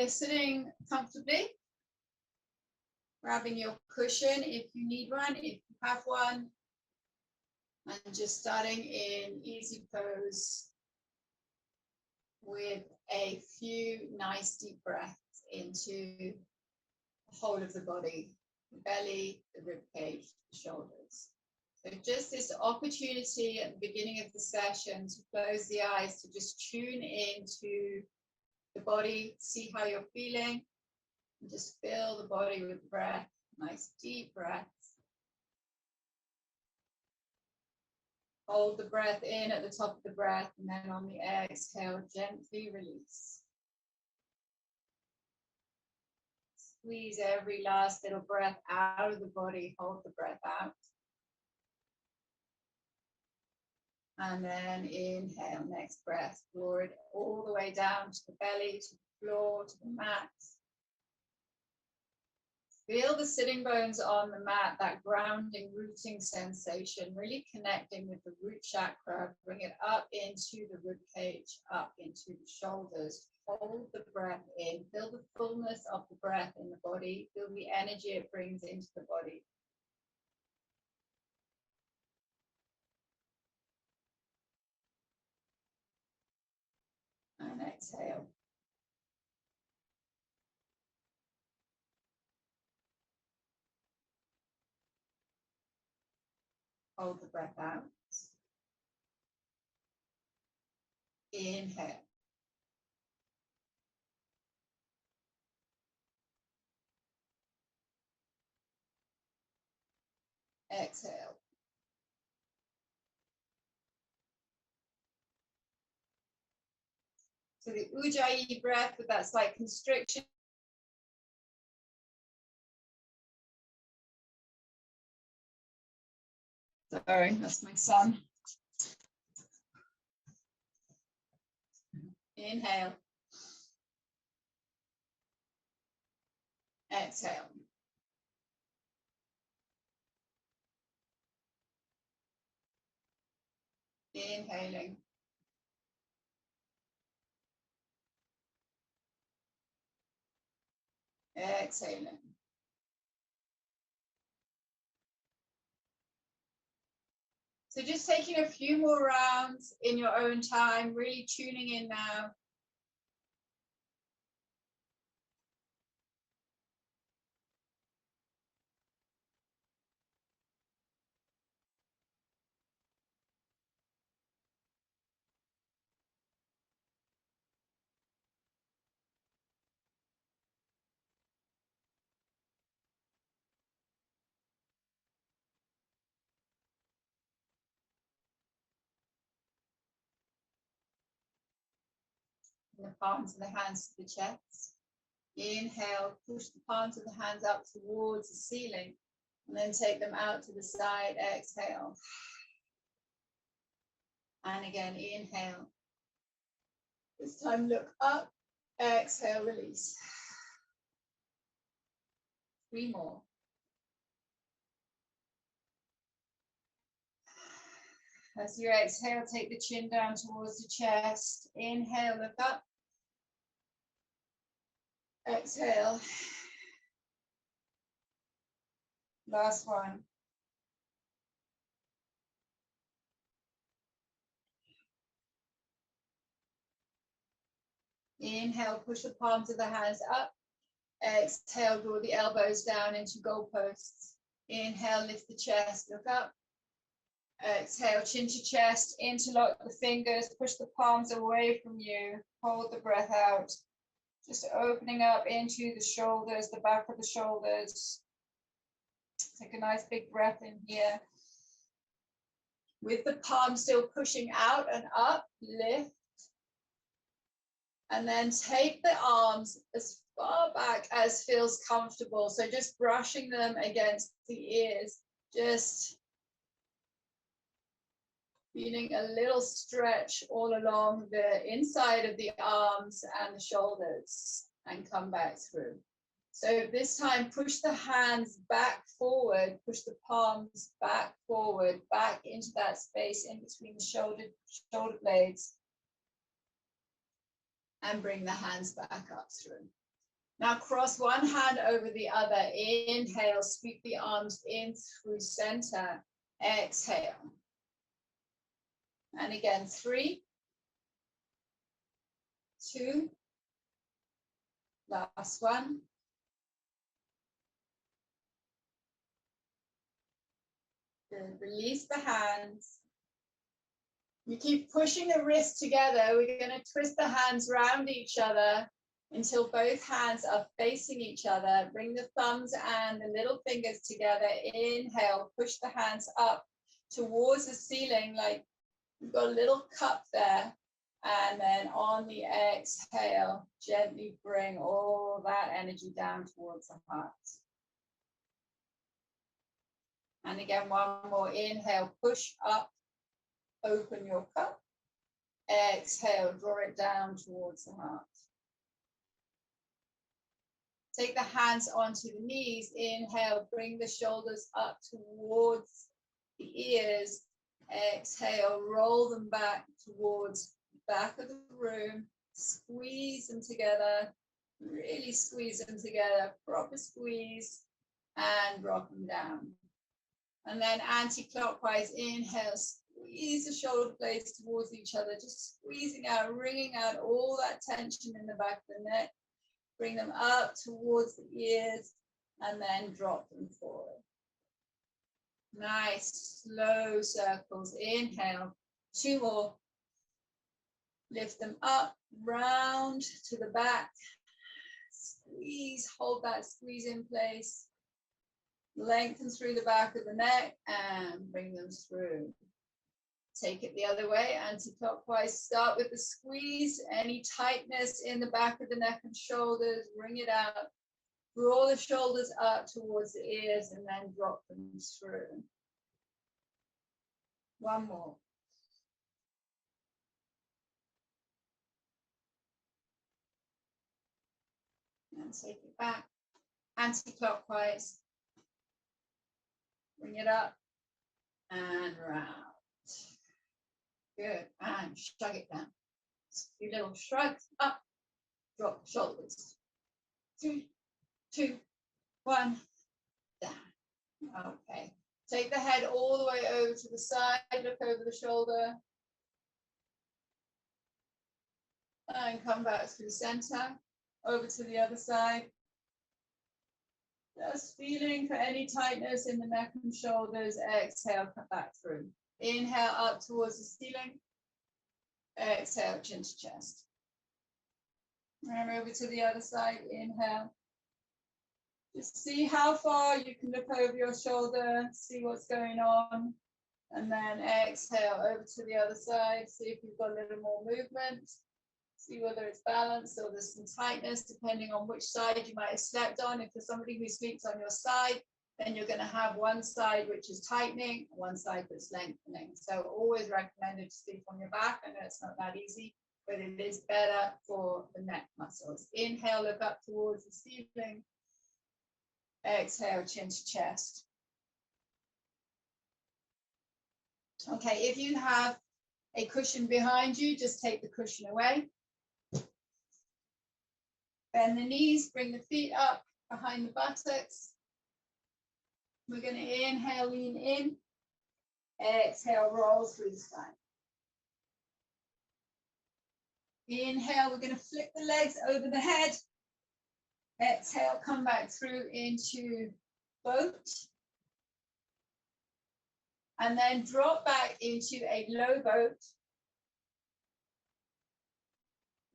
we're sitting comfortably, grabbing your cushion if you need one, if you have one, and just starting in easy pose with a few nice deep breaths into the whole of the body, the belly, the rib cage, the shoulders. So just this opportunity at the beginning of the session to close the eyes, to just tune into the body, see how you're feeling, and just fill the body with breath, nice deep breaths. Hold the breath in at the top of the breath, and then on the exhale, gently release. Squeeze every last little breath out of the body, hold the breath out. And then inhale, next breath, draw it all the way down to the belly, to the floor, to the mat. Feel the sitting bones on the mat, that grounding, rooting sensation, really connecting with the root chakra. Bring it up into the rib cage, up into the shoulders. Hold the breath in. Feel the fullness of the breath in the body. Feel the energy it brings into the body. And exhale. Hold the breath out. Inhale. Exhale. So the Ujjayi breath with that slight constriction. Sorry, that's my son. Inhale. Exhale. Inhaling. Exhaling. So just taking a few more rounds in your own time, really tuning in now. The palms of the hands to the chest. Inhale, push the palms of the hands up towards the ceiling, and then take them out to the side. Exhale. And again, inhale. This time look up. Exhale, release. 3 more. As you exhale, take the chin down towards the chest. Inhale, look up. Exhale. Last one. Inhale, push the palms of the hands up. Exhale, draw the elbows down into goalposts. Inhale, lift the chest, look up. Exhale, chin to chest, interlock the fingers, push the palms away from you. Hold the breath out. Just opening up into the shoulders, the back of the shoulders. Take a nice big breath in here. With the palms still pushing out and up, lift. And then take the arms as far back as feels comfortable. So just brushing them against the ears, just feeling a little stretch all along the inside of the arms and the shoulders, and come back through. So this time, push the hands back forward, push the palms back forward, back into that space in between the shoulder blades, and bring the hands back up through. Now cross one hand over the other. Inhale, sweep the arms in through center. Exhale. And again, 3, 2, last one. Good. Release the hands. You keep pushing the wrists together. We're going to twist the hands around each other until both hands are facing each other. Bring the thumbs and the little fingers together. Inhale, push the hands up towards the ceiling like you've got a little cup there. And then on the exhale, gently bring all that energy down towards the heart. And again, one more. Inhale, push up, open your cup. Exhale, draw it down towards the heart. Take the hands onto the knees. Inhale, bring the shoulders up towards the ears. Exhale, roll them back towards the back of the room. Squeeze them together. Really squeeze them together. Proper squeeze. And drop them down. And then anti-clockwise, inhale, squeeze the shoulder blades towards each other. Just squeezing out, wringing out all that tension in the back of the neck. Bring them up towards the ears and then drop them forward. Nice, slow circles. Inhale, 2 more. Lift them up, round to the back. Squeeze, hold that squeeze in place. Lengthen through the back of the neck and bring them through. Take it the other way, anti-clockwise. Start with the squeeze. Any tightness in the back of the neck and shoulders, bring it out. Draw the shoulders up towards the ears and then drop them through. One more. And take it back, anti-clockwise. Bring it up and round. Good, and shrug it down. A few little shrugs, up, drop the shoulders. 3, 2, 1, down. Okay, take the head all the way over to the side, look over the shoulder. And come back through center, over to the other side. Just feeling for any tightness in the neck and shoulders. Exhale, come back through. Inhale up towards the ceiling. Exhale, chin to chest. And over to the other side. Inhale. Just see how far you can look over your shoulder, see what's going on. And then exhale over to the other side. See if you've got a little more movement. See whether it's balanced or there's some tightness, depending on which side you might have slept on. If you're somebody who sleeps on your side, then you're going to have one side which is tightening, one side that's lengthening. So always recommended to sleep on your back. I know it's not that easy, but it is better for the neck muscles. Inhale, look up towards the ceiling. Exhale, chin to chest. Okay, if you have a cushion behind you, just take the cushion away. Bend the knees, bring the feet up behind the buttocks. We're going to inhale, lean in. Exhale, roll through the spine. Inhale, we're going to flip the legs over the head. Exhale, come back through into boat. And then drop back into a low boat.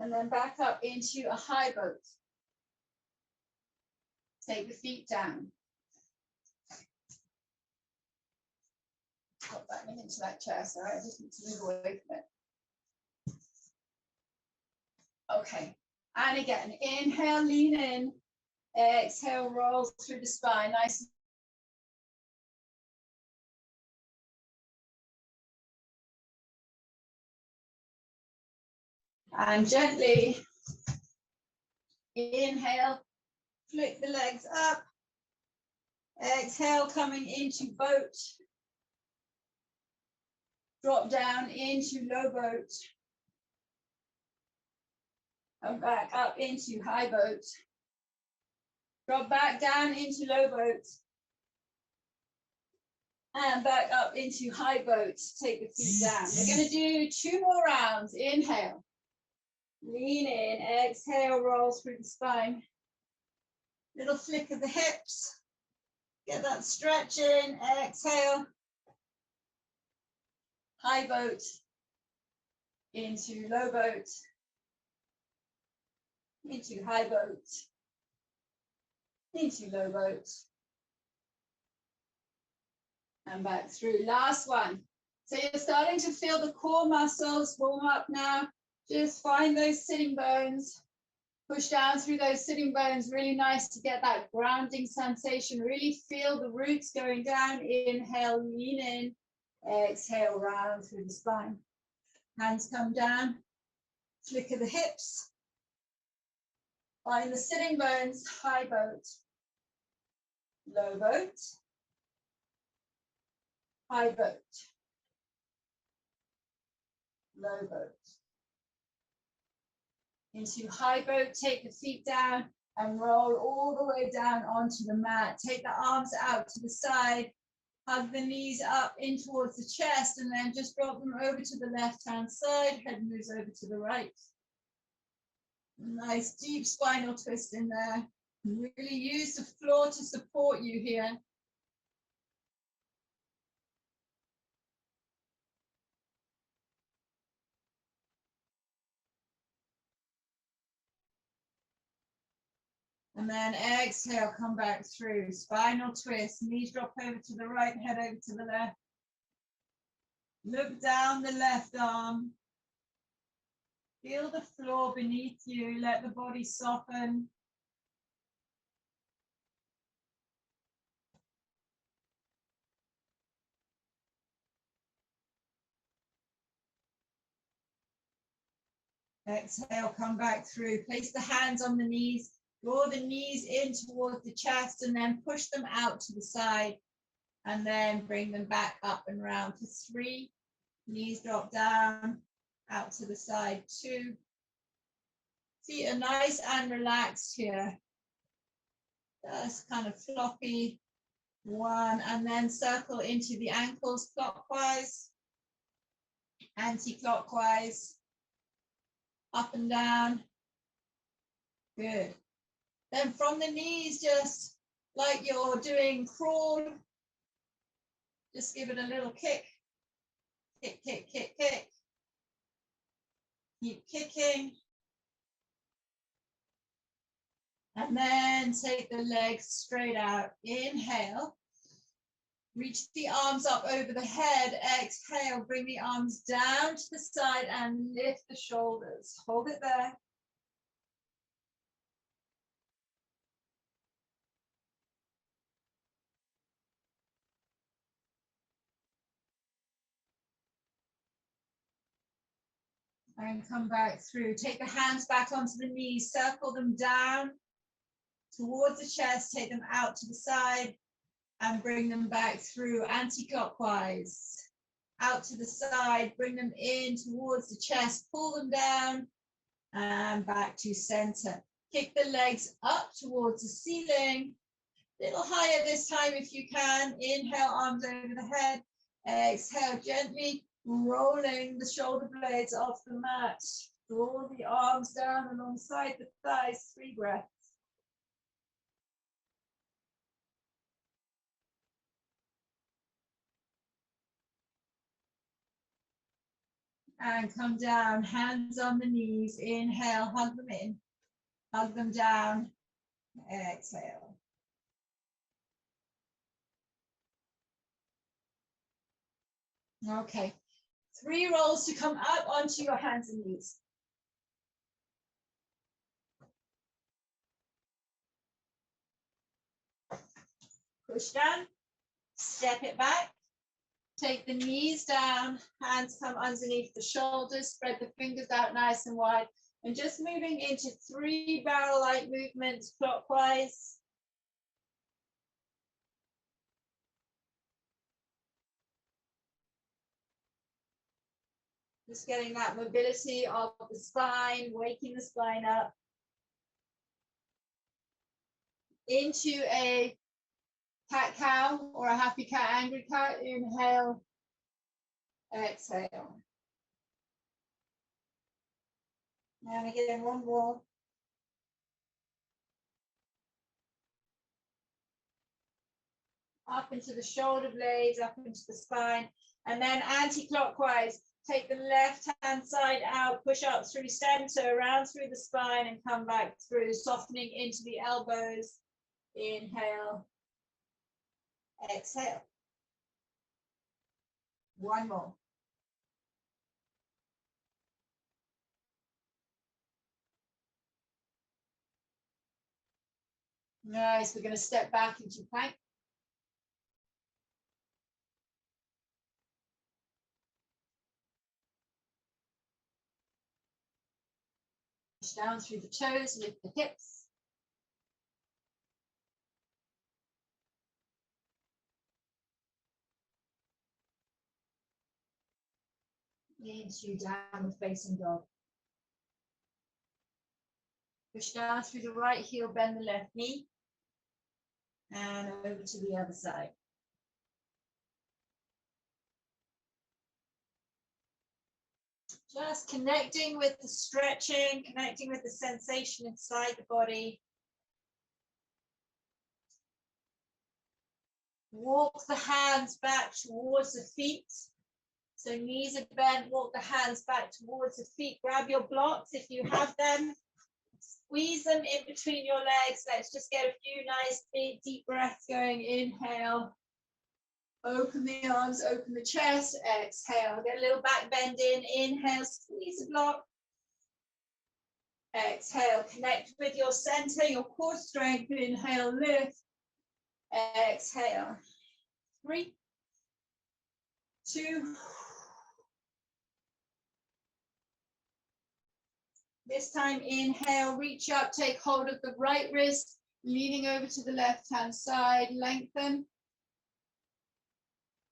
And then back up into a high boat. Take the feet down. Drop back into that chair, sorry, I just need to move away from it. Okay, and again, inhale, lean in. Exhale, roll through the spine, nice. And gently inhale, flick the legs up. Exhale, coming into boat. Drop down into low boat. And back up into high boat. Drop back down into low boat. And back up into high boat. Take the feet down. We're going to do 2 more rounds. Inhale. Lean in. Exhale, roll through the spine. Little flick of the hips. Get that stretch in. Exhale. High boat. Into low boat. Into high boat. Into low boat. And back through. Last one. So you're starting to feel the core muscles warm up now. Just find those sitting bones. Push down through those sitting bones. Really nice to get that grounding sensation. Really feel the roots going down. Inhale, lean in. Exhale, round through the spine. Hands come down. Flick of the hips. Find the sitting bones. High boat. Low boat. High boat, low boat. Into high boat, take the feet down and roll all the way down onto the mat. Take the arms out to the side, hug the knees up in towards the chest, and then just drop them over to the left-hand side. Head moves over to the right. Nice deep spinal twist in there. Really use the floor to support you here. And then exhale, come back through. Spinal twist, knees drop over to the right, head over to the left. Look down the left arm. Feel the floor beneath you. Let the body soften. Exhale, come back through. Place the hands on the knees. Draw the knees in towards the chest and then push them out to the side. And then bring them back up and round for 3. Knees drop down, out to the side, 2. Feet are nice and relaxed here. Just kind of floppy, 1. And then circle into the ankles clockwise, anti-clockwise, up and down. Good. Then from the knees, just like you're doing crawl, just give it a little kick. Kick, kick, kick, kick. Keep kicking. And then take the legs straight out. Inhale. Reach the arms up over the head. Exhale. Bring the arms down to the side and lift the shoulders. Hold it there. And come back through. Take the hands back onto the knees. Circle them down towards the chest. Take them out to the side and bring them back through anti-clockwise. Out to the side. Bring them in towards the chest. Pull them down and back to center. Kick the legs up towards the ceiling. A little higher this time if you can. Inhale, arms over the head. Exhale, gently rolling the shoulder blades off the mat. Draw the arms down alongside the thighs. 3 breaths. And come down, hands on the knees. Inhale, hug them in. Hug them down. Exhale. Okay. 3 rolls to come up onto your hands and knees. Push down, step it back, take the knees down, hands come underneath the shoulders, spread the fingers out nice and wide, and just moving into 3 barrel-like movements clockwise. Just getting that mobility of the spine, waking the spine up. into a cat-cow or a happy cat, angry cat. Inhale, exhale. And again, one more. Up into the shoulder blades, up into the spine, and then anti-clockwise. Take the left hand side out, push up through center, around through the spine, and come back through, softening into the elbows. Inhale, exhale. One more. Nice. We're going to step back into plank. Push down through the toes, lift the hips. Into downward facing dog. Push down through the right heel, bend the left knee. And over to the other side. Just connecting with the stretching, connecting with the sensation inside the body. Walk the hands back towards the feet. So knees are bent, walk the hands back towards the feet. Grab your blocks if you have them. Squeeze them in between your legs. Let's just get a few nice big deep breaths going. Inhale. Open the arms, open the chest. Exhale. Get a little back bend in. Inhale, squeeze the block. Exhale. Connect with your center, your core strength. Inhale, lift. Exhale. 3, 2. This time, inhale, reach up, take hold of the right wrist, leaning over to the left-hand side, lengthen.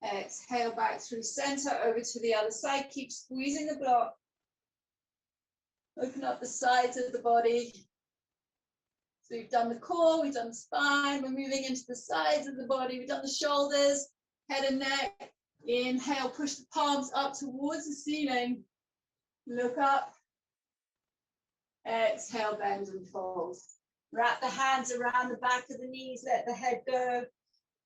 Exhale, back through center, over to the other side. Keep squeezing the block. Open up the sides of the body. So we've done the core, we've done the spine, we're moving into the sides of the body. We've done the shoulders, head and neck. Inhale, push the palms up towards the ceiling. Look up. Exhale, bend and fold. Wrap the hands around the back of the knees, let the head go.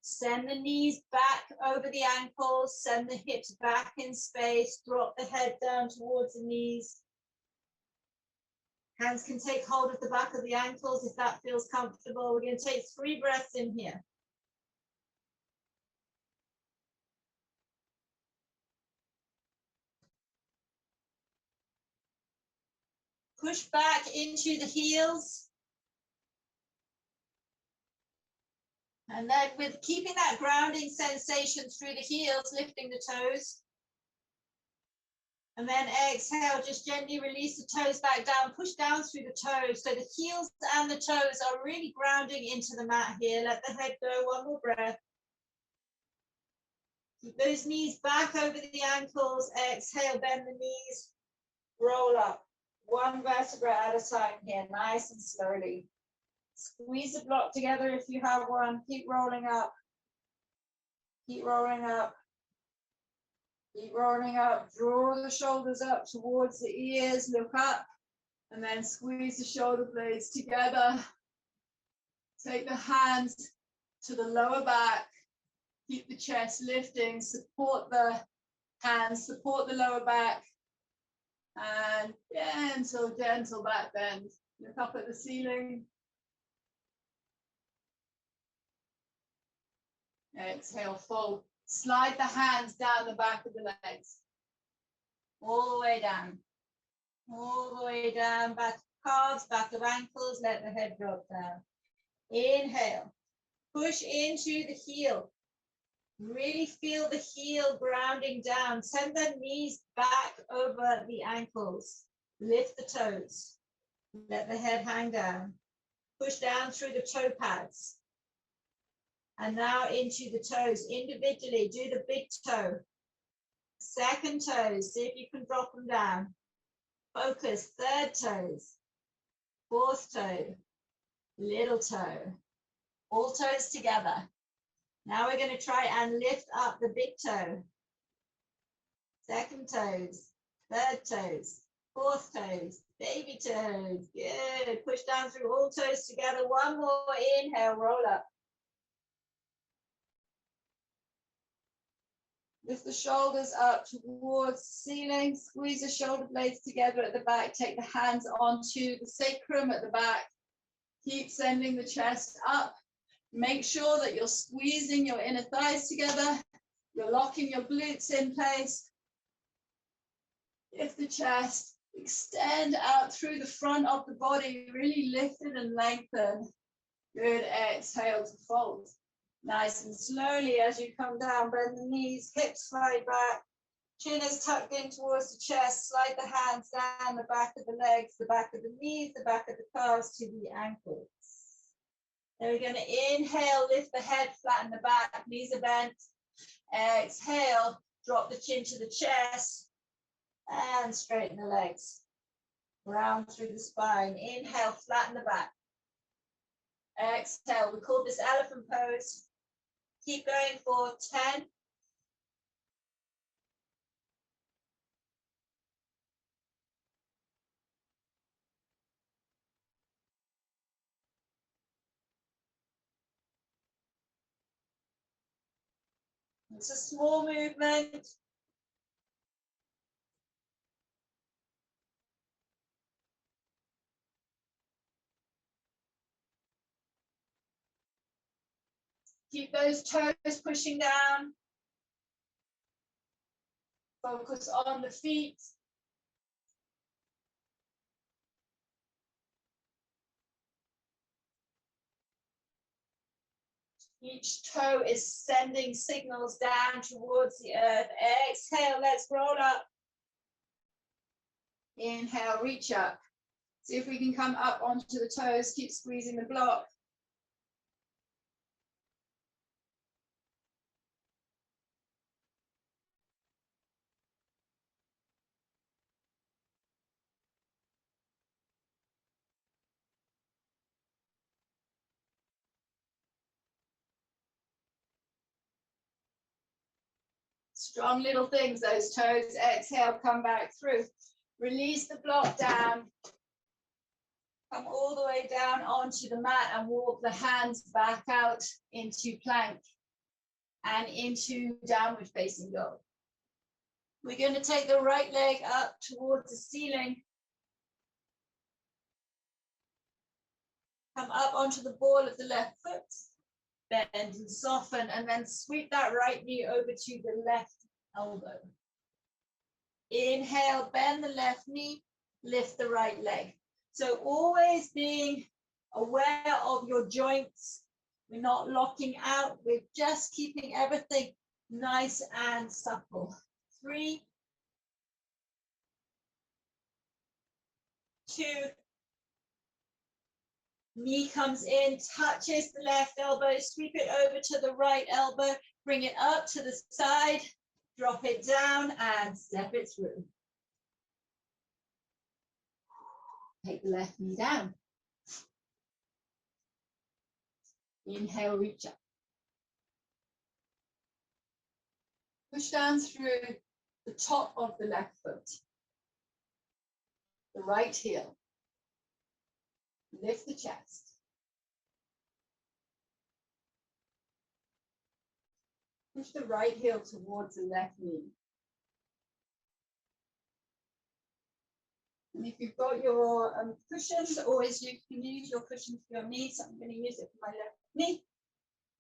Send the knees back over the ankles, send the hips back in space, drop the head down towards the knees. Hands can take hold of the back of the ankles if that feels comfortable. We're going to take 3 breaths in here. Push back into the heels. And then with keeping that grounding sensation through the heels, lifting the toes. And then exhale, just gently release the toes back down, push down through the toes. So the heels and the toes are really grounding into the mat here. Let the head go, one more breath. Keep those knees back over the ankles. Exhale, bend the knees, roll up. 1 vertebra at a time here, nice and slowly. Squeeze the block together if you have one. Keep rolling up. Keep rolling up. Keep rolling up. Draw the shoulders up towards the ears. Look up. And then squeeze the shoulder blades together. Take the hands to the lower back. Keep the chest lifting. Support the hands. Support the lower back. And gentle back bend. Look up at the ceiling. Exhale, fold. Slide the hands down the back of the legs. All the way down. All the way down, back of calves, back of ankles. Let the head drop down. Inhale. Push into the heel. Really feel the heel grounding down. Send the knees back over the ankles. Lift the toes. Let the head hang down. Push down through the toe pads. And now into the toes. Individually, do the big toe. Second toes, see if you can drop them down. Focus, 3rd toes. 4th toe. Little toe. All toes together. Now we're going to try and lift up the big toe. Second toes, third toes, fourth toes, baby toes. Good. Push down through all toes together. One more. Inhale, roll up. Lift the shoulders up towards the ceiling. Squeeze the shoulder blades together at the back. Take the hands onto the sacrum at the back. Keep sending the chest up. Make sure that you're squeezing your inner thighs together. You're locking your glutes in place. Lift the chest. Extend out through the front of the body. Really lift it and lengthen. Good. Exhale to fold. Nice and slowly as you come down, bend the knees, hips slide back, chin is tucked in towards the chest, slide the hands down the back of the legs, the back of the knees, the back of the calves to the ankles. Then we're going to inhale, lift the head, flatten the back, knees are bent. Exhale, drop the chin to the chest and straighten the legs. Round through the spine. Inhale, flatten the back. Exhale, we call this elephant pose. Keep going for 10. It's a small movement. Keep those toes pushing down. Focus on the feet. Each toe is sending signals down towards the earth. Exhale, let's roll up. Inhale, reach up. See if we can come up onto the toes. Keep squeezing the block. Strong little things, those toes. Exhale, come back through. Release the block down. Come all the way down onto the mat and walk the hands back out into plank and into downward facing dog. We're going to take the right leg up towards the ceiling. Come up onto the ball of the left foot. Bend and soften, and then sweep that right knee over to the left elbow. Inhale, bend the left knee, lift the right leg. So always being aware of your joints. We're not locking out, we're just keeping everything nice and supple. 3, 2, knee comes in, touches the left elbow, sweep it over to the right elbow, bring it up to the side, drop it down and step it through. Take the left knee down. Inhale, reach up. Push down through the top of the left foot, the right heel. Lift the chest. Push the right heel towards the left knee. And if you've got your cushions, always you can use your cushion for your knee. So I'm going to use it for my left knee.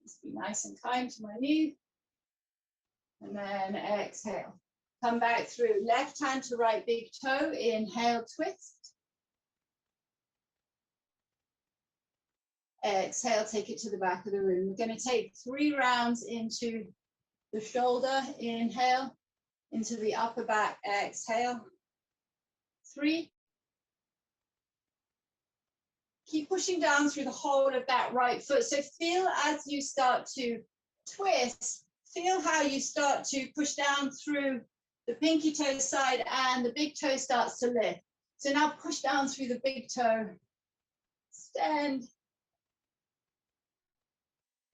Just be nice and kind to my knee. And then exhale. Come back through. Left hand to right big toe. Inhale, twist. Exhale, take it to the back of the room. We're going to take 3 rounds into the shoulder. Inhale, into the upper back. Exhale. 3. Keep pushing down through the whole of that right foot. So feel as you start to twist, feel how you start to push down through the pinky toe side and the big toe starts to lift. So now push down through the big toe. Extend.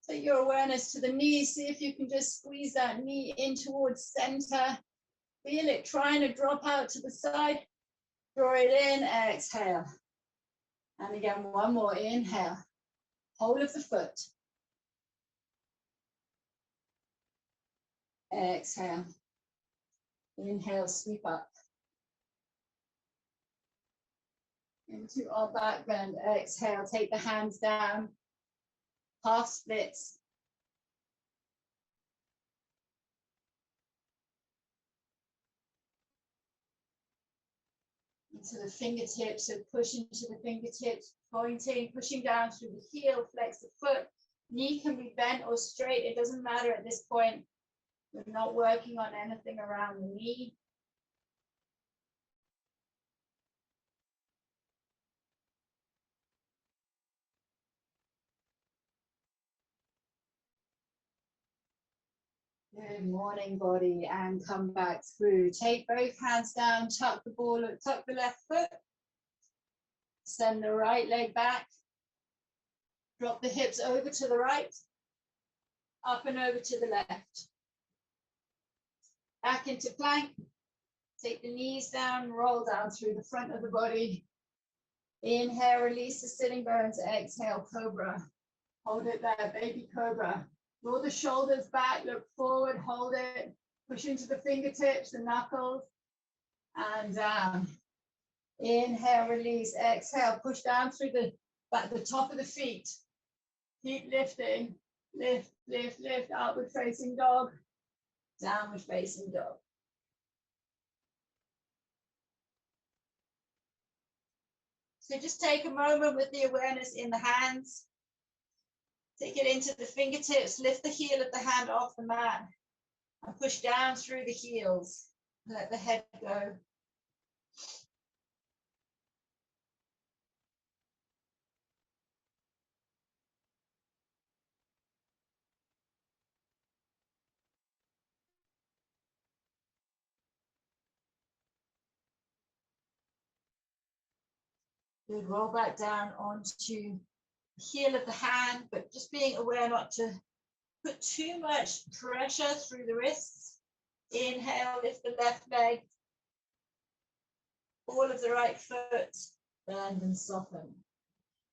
Take your awareness to the knees. See if you can just squeeze that knee in towards center. Feel it trying to drop out to the side. Draw it in, exhale. And again, one more, inhale. Whole of the foot. Exhale. Inhale, sweep up. Into our back bend. Exhale, take the hands down. Half splits. Into the fingertips, so push into the fingertips, pointing, pushing down through the heel, flex the foot. Knee can be bent or straight, it doesn't matter at this point. We're not working on anything around the knee. Good morning, body, and come back through. Take both hands down, tuck the left foot. Send the right leg back. Drop the hips over to the right, up and over to the left. Back into plank. Take the knees down, roll down through the front of the body. Inhale, release the sitting bones. Exhale, cobra. Hold it there, baby cobra. Draw the shoulders back, look forward, hold it. Push into the fingertips, the knuckles, and down. Inhale, release, exhale, push down through the top of the feet. Keep lifting, lift, lift, lift, outward facing dog, downward facing dog. So just take a moment with the awareness in the hands. Take it into the fingertips, lift the heel of the hand off the mat, and push down through the heels. Let the head go. Good, roll back down onto the heel of the hand, but just being aware not to put too much pressure through the wrists. Inhale, lift the left leg, all of the right foot, bend and soften.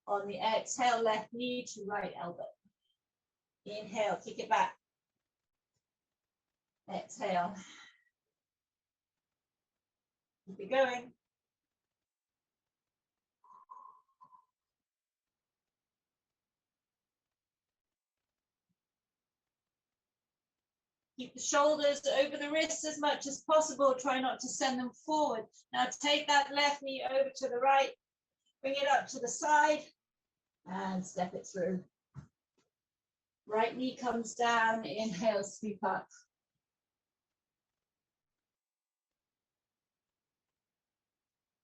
On the exhale, left knee to right elbow. Inhale, kick it back. Exhale. Keep it going. Keep the shoulders over the wrists as much as possible. Try not to send them forward. Now take that left knee over to the right. Bring it up to the side and step it through. Right knee comes down. Inhale, sweep up.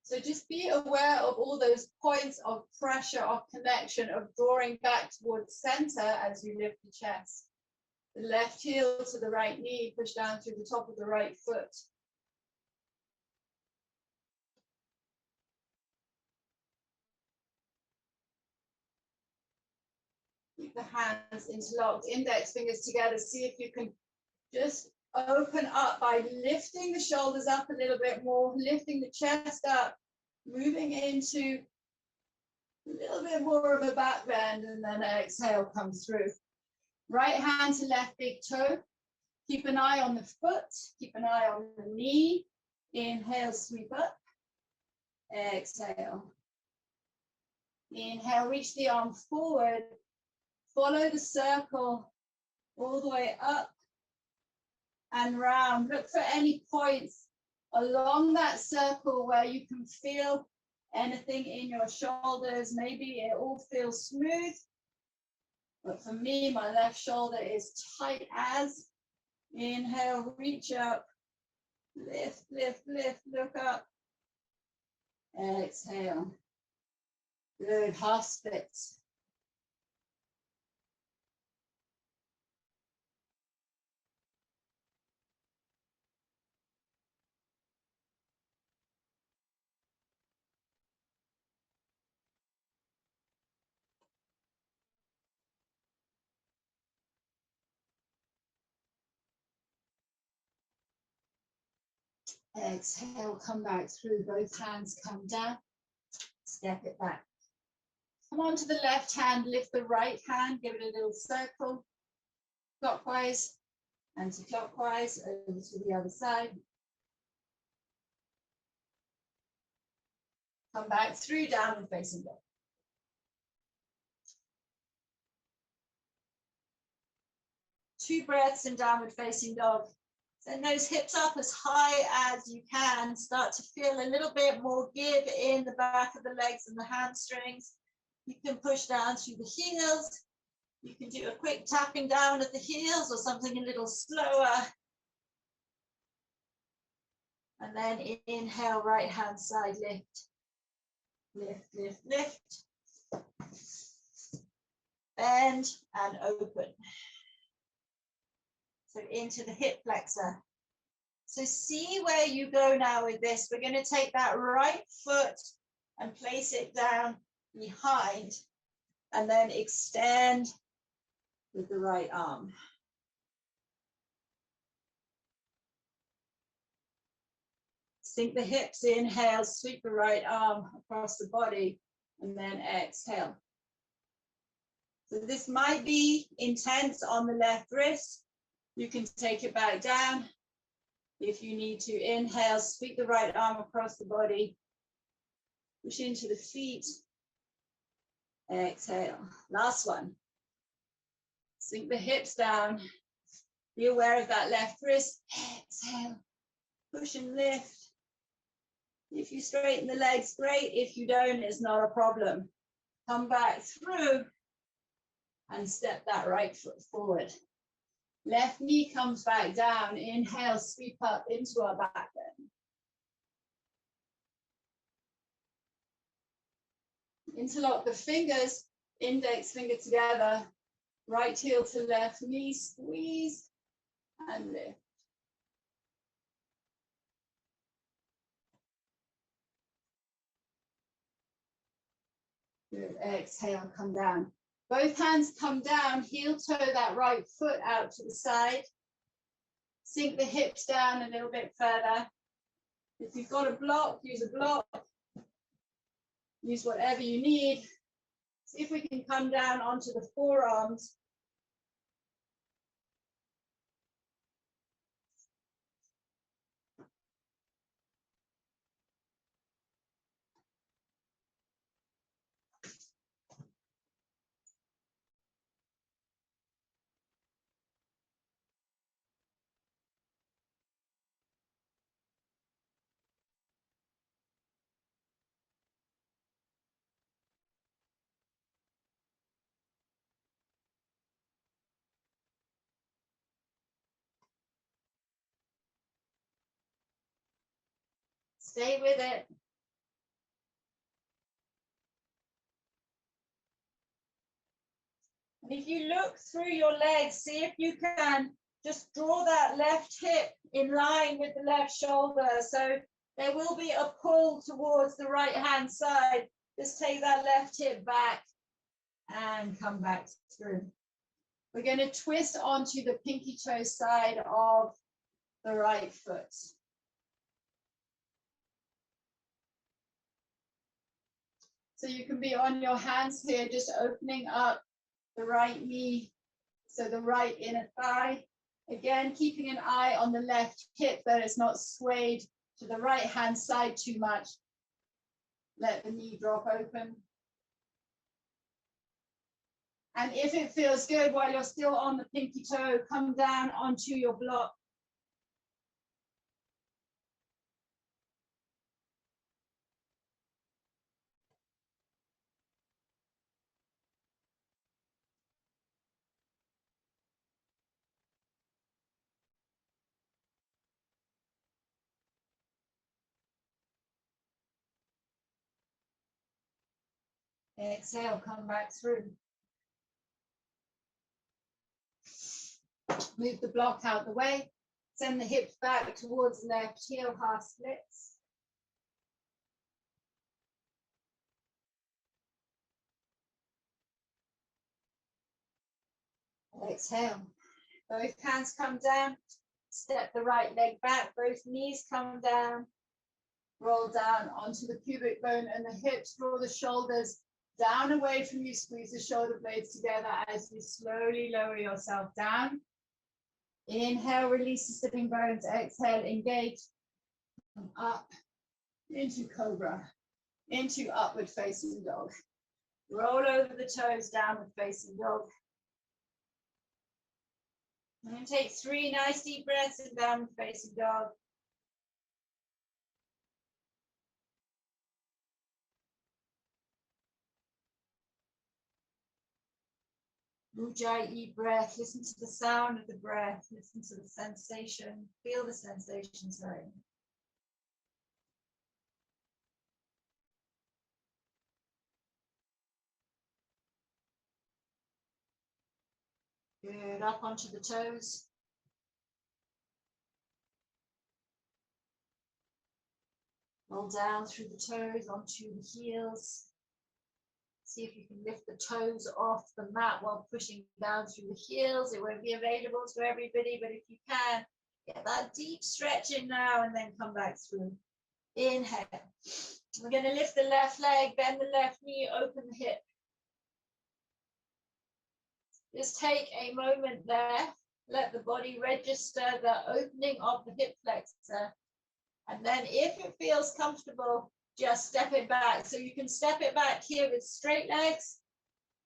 So just be aware of all those points of pressure, of connection, of drawing back towards center as you lift the chest. The left heel to the right knee, push down through the top of the right foot. Keep the hands interlocked, index fingers together. See if you can just open up by lifting the shoulders up a little bit more, lifting the chest up, moving into a little bit more of a back bend, and then exhale, come through. Right hand to left big toe. Keep an eye on the foot, keep an eye on the knee. Inhale, sweep up. Exhale. Inhale, reach the arm forward. Follow the circle all the way up and round. Look for any points along that circle where you can feel anything in your shoulders. Maybe it all feels smooth, but for me, my left shoulder is tight as. Inhale, reach up, lift, lift, lift, look up. Exhale. Good, half splits. Exhale, come back through, both hands come down, step it back. Come on to the left hand, lift the right hand, give it a little circle, clockwise, anti-clockwise, over to the other side. Come back through, downward facing dog. Two breaths in downward facing dog. Send those hips up as high as you can. Start to feel a little bit more give in the back of the legs and the hamstrings. You can push down through the heels. You can do a quick tapping down at the heels or something a little slower. And then inhale, right hand side lift. Lift, lift, lift. Bend and open. So into the hip flexor. So see where you go now with this. We're going to take that right foot and place it down behind and then extend with the right arm. Sink the hips, inhale, sweep the right arm across the body, and then exhale. So this might be intense on the left wrist. You can take it back down. If you need to, inhale, sweep the right arm across the body, push into the feet, exhale. Last one. Sink the hips down. Be aware of that left wrist. Exhale, push and lift. If you straighten the legs, great. If you don't, it's not a problem. Come back through and step that right foot forward. Left knee comes back down. Inhale, sweep up into our back bend. Interlock the fingers, index finger together, right heel to left knee, squeeze and lift. Good. Exhale, come down. Both hands come down, heel toe that right foot out to the side. Sink the hips down a little bit further. If you've got a block, use a block. Use whatever you need. See if we can come down onto the forearms. Stay with it. And if you look through your legs, see if you can just draw that left hip in line with the left shoulder. So there will be a pull towards the right hand side. Just take that left hip back and come back through. We're going to twist onto the pinky toe side of the right foot. So you can be on your hands here, just opening up the right knee, so the right inner thigh. Again, keeping an eye on the left hip that it's not swayed to the right hand side too much. Let the knee drop open. And if it feels good while you're still on the pinky toe, come down onto your block. Exhale, come back through. Move the block out the way. Send the hips back towards the left heel, half splits. Exhale. Both hands come down. Step the right leg back, both knees come down. Roll down onto the pubic bone and the hips, draw the shoulders down away from you, squeeze the shoulder blades together as you slowly lower yourself down. Inhale, release the sitting bones. Exhale, engage. And up into cobra, into upward facing dog. Roll over the toes, downward facing dog. And take 3 nice deep breaths in downward facing dog. Ujjayi breath, listen to the sound of the breath, listen to the sensation, feel the sensation, sorry. Good, up onto the toes. Roll down through the toes onto the heels. See if you can lift the toes off the mat while pushing down through the heels. It won't be available to everybody, but if you can, get that deep stretch in now and then come back through. Inhale. We're going to lift the left leg, bend the left knee, open the hip. Just take a moment there. Let the body register the opening of the hip flexor. And then if it feels comfortable, just step it back. So you can step it back here with straight legs,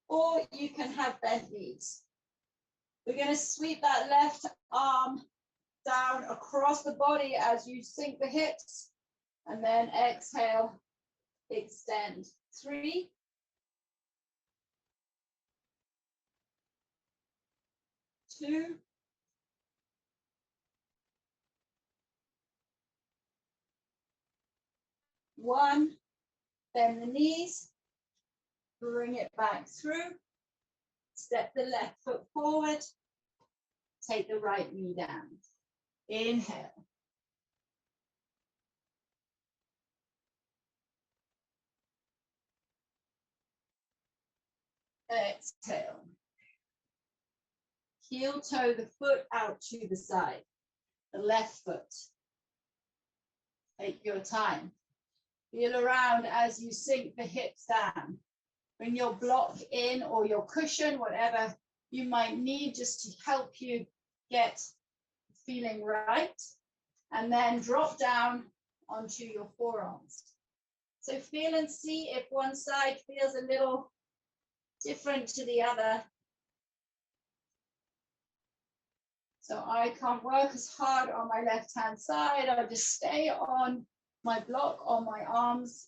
or you can have bent knees. We're going to sweep that left arm down across the body as you sink the hips, and then exhale, extend. 3, 2, 1. Bend the knees, bring it back through, step the left foot forward, take the right knee down. Inhale. Exhale. Heel toe the foot out to the side, the left foot. Take your time. Feel around as you sink the hips down. Bring your block in or your cushion, whatever you might need just to help you get feeling right. And then drop down onto your forearms. So feel and see if one side feels a little different to the other. So I can't work as hard on my left-hand side. I'll just stay on my block on my arms.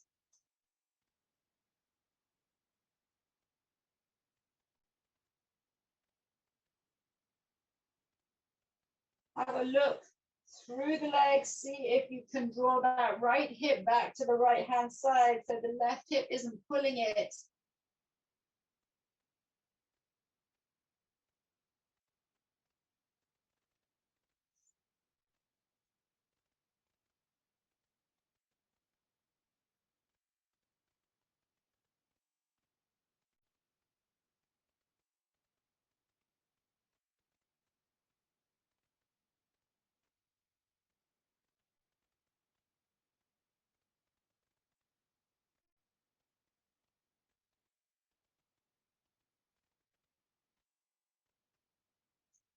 Have a look through the legs, see if you can draw that right hip back to the right-hand side so the left hip isn't pulling it.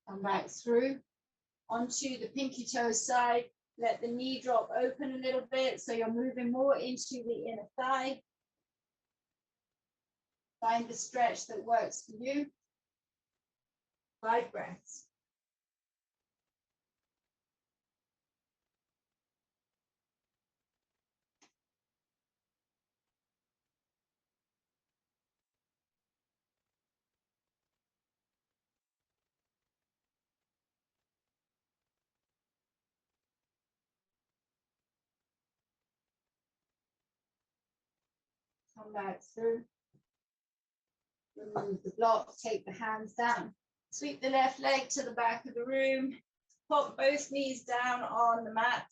Come back through onto the pinky toe side. Let the knee drop open a little bit so you're moving more into the inner thigh. Find the stretch that works for you. 5 breaths. Come back through. Remove the block, take the hands down. Sweep the left leg to the back of the room. Pop both knees down on the mat.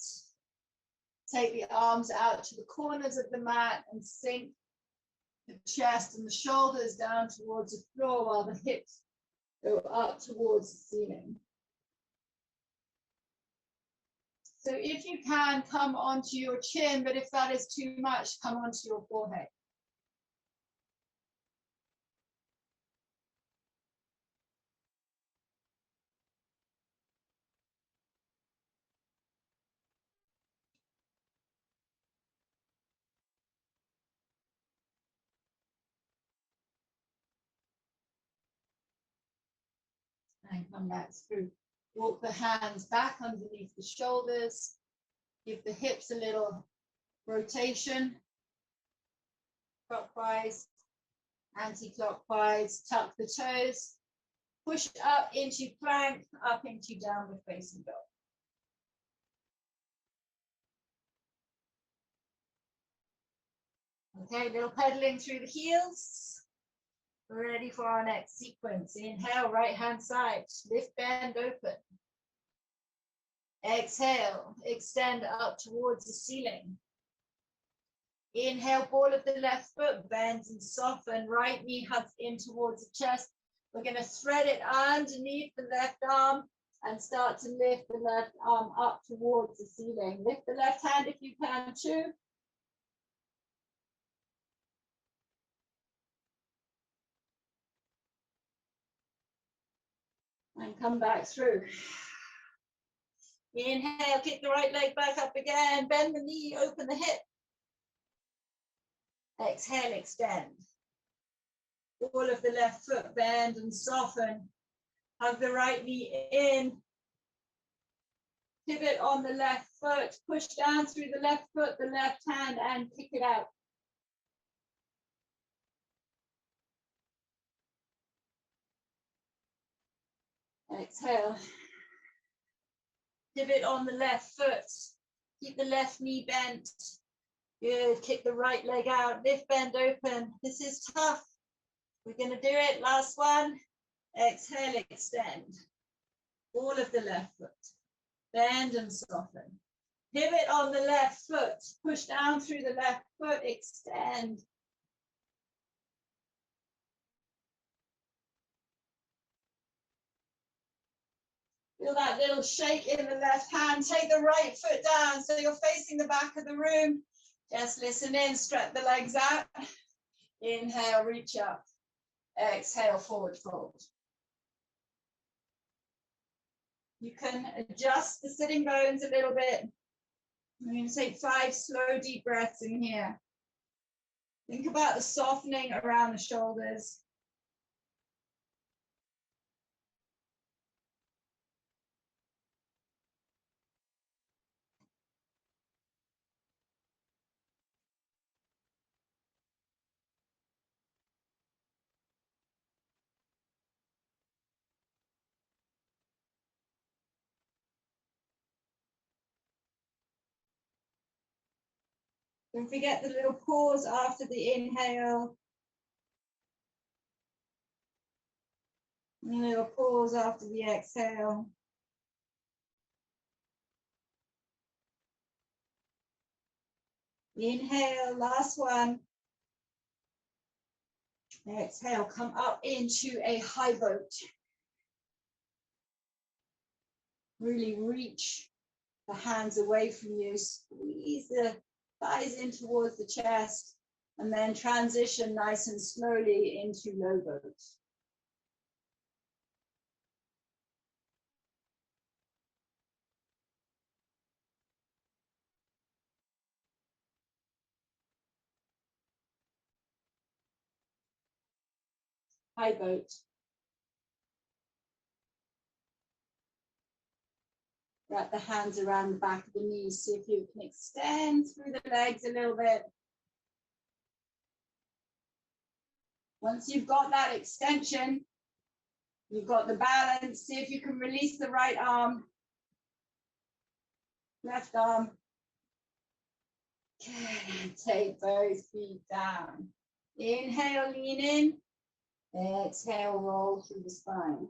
Take the arms out to the corners of the mat and sink the chest and the shoulders down towards the floor while the hips go up towards the ceiling. So if you can, come onto your chin, but if that is too much, come onto your forehead. And come back through. Walk the hands back underneath the shoulders. Give the hips a little rotation. Clockwise, anti-clockwise. Tuck the toes. Push up into plank, up into downward facing dog. Okay, little pedaling through the heels. We're ready for our next sequence. Inhale, right hand side. Lift, bend, open. Exhale, extend up towards the ceiling. Inhale, ball of the left foot, bends and soften. Right knee hugs in towards the chest. We're going to thread it underneath the left arm and start to lift the left arm up towards the ceiling. Lift the left hand if you can too. And come back through. Inhale, kick the right leg back up again. Bend the knee, open the hip. Exhale, extend. All of the left foot, bend and soften. Hug the right knee in. Pivot on the left foot. Push down through the left foot, the left hand, and kick it out. Exhale. Pivot on the left foot. Keep the left knee bent. Good. Kick the right leg out. Lift, bend, open. This is tough. We're going to do it. Last one. Exhale, extend. All of the left foot. Bend and soften. Pivot on the left foot. Push down through the left foot. Extend. Feel that little shake in the left hand. Take the right foot down so you're facing the back of the room. Just listen in, stretch the legs out. Inhale, reach up. Exhale, forward fold. You can adjust the sitting bones a little bit. I'm going to take 5 slow, deep breaths in here. Think about the softening around the shoulders. Don't forget the little pause after the inhale. And a little pause after the exhale. Inhale, last one. Exhale, come up into a high boat. Really reach the hands away from you. Squeeze the thighs in towards the chest. And then transition nice and slowly into low boat. High boat. Wrap the hands around the back of the knees. See if you can extend through the legs a little bit. Once you've got that extension, you've got the balance. See if you can release the right arm. Left arm. Good. Take both feet down. Inhale, lean in. Exhale, roll through the spine.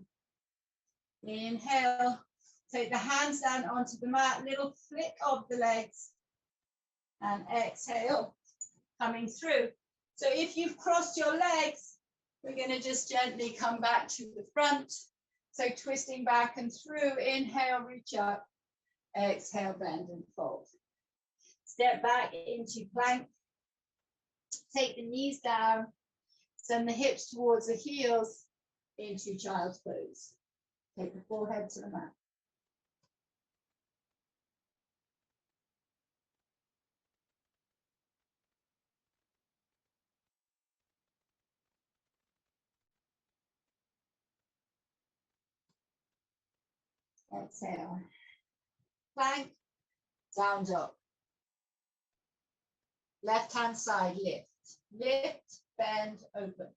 Inhale, take the hands down onto the mat, little flick of the legs. And exhale, coming through. So if you've crossed your legs, we're going to just gently come back to the front. So twisting back and through. Inhale, reach up. Exhale, bend and fold. Step back into plank. Take the knees down. Send the hips towards the heels into child's pose. Take the forehead to the mat. Exhale. Plank, down dog. Left hand side lift. Lift, bend, open.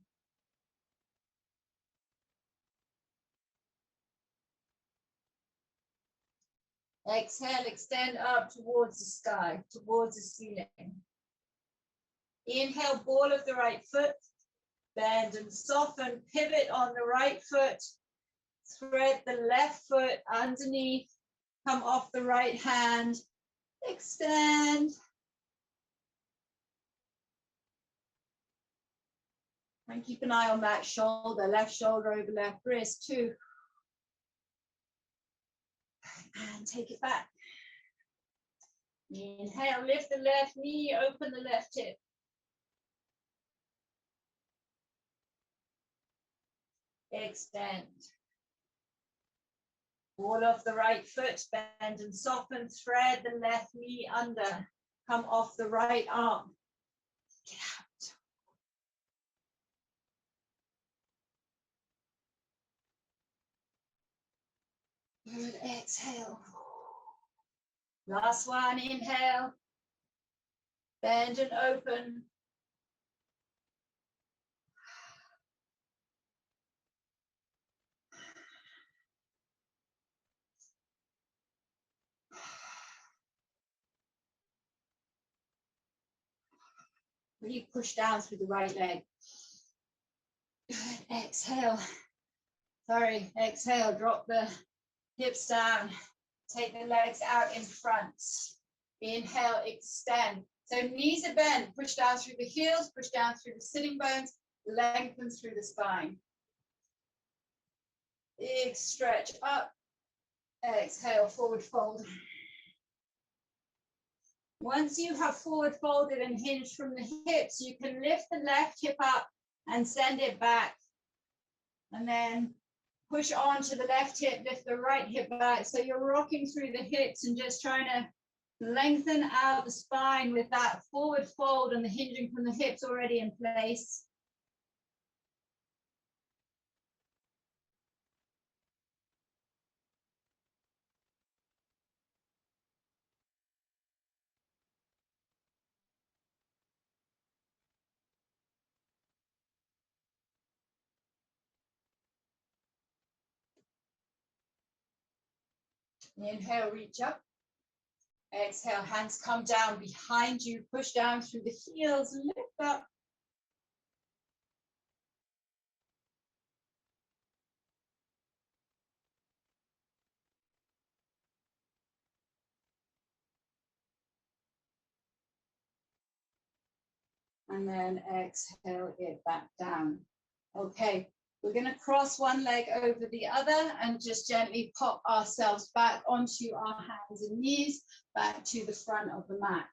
Exhale, extend up towards the sky, towards the ceiling. Inhale, ball of the right foot. Bend and soften, pivot on the right foot. Thread the left foot underneath. Come off the right hand. Extend. And keep an eye on that shoulder, left shoulder over left wrist, 2. And take it back. Inhale, lift the left knee, open the left hip. Extend. Ball off the right foot, bend and soften, thread the left knee under. Come off the right arm. Get out. Good, exhale. Last one, inhale. Bend and open. Really push down through the right leg. Good, exhale. Sorry, exhale, drop the hips down. Take the legs out in front. Inhale, extend. So knees are bent, push down through the heels, push down through the sitting bones, lengthen through the spine. Big stretch up. Exhale, forward fold. Once you have forward folded and hinged from the hips, you can lift the left hip up and send it back. And then push on to the left hip, lift the right hip back. So you're rocking through the hips and just trying to lengthen out the spine with that forward fold and the hinging from the hips already in place. Inhale, reach up. Exhale, hands come down behind you, push down through the heels, lift up. And then exhale it back down. Okay, we're going to cross one leg over the other and just gently pop ourselves back onto our hands and knees, back to the front of the mat.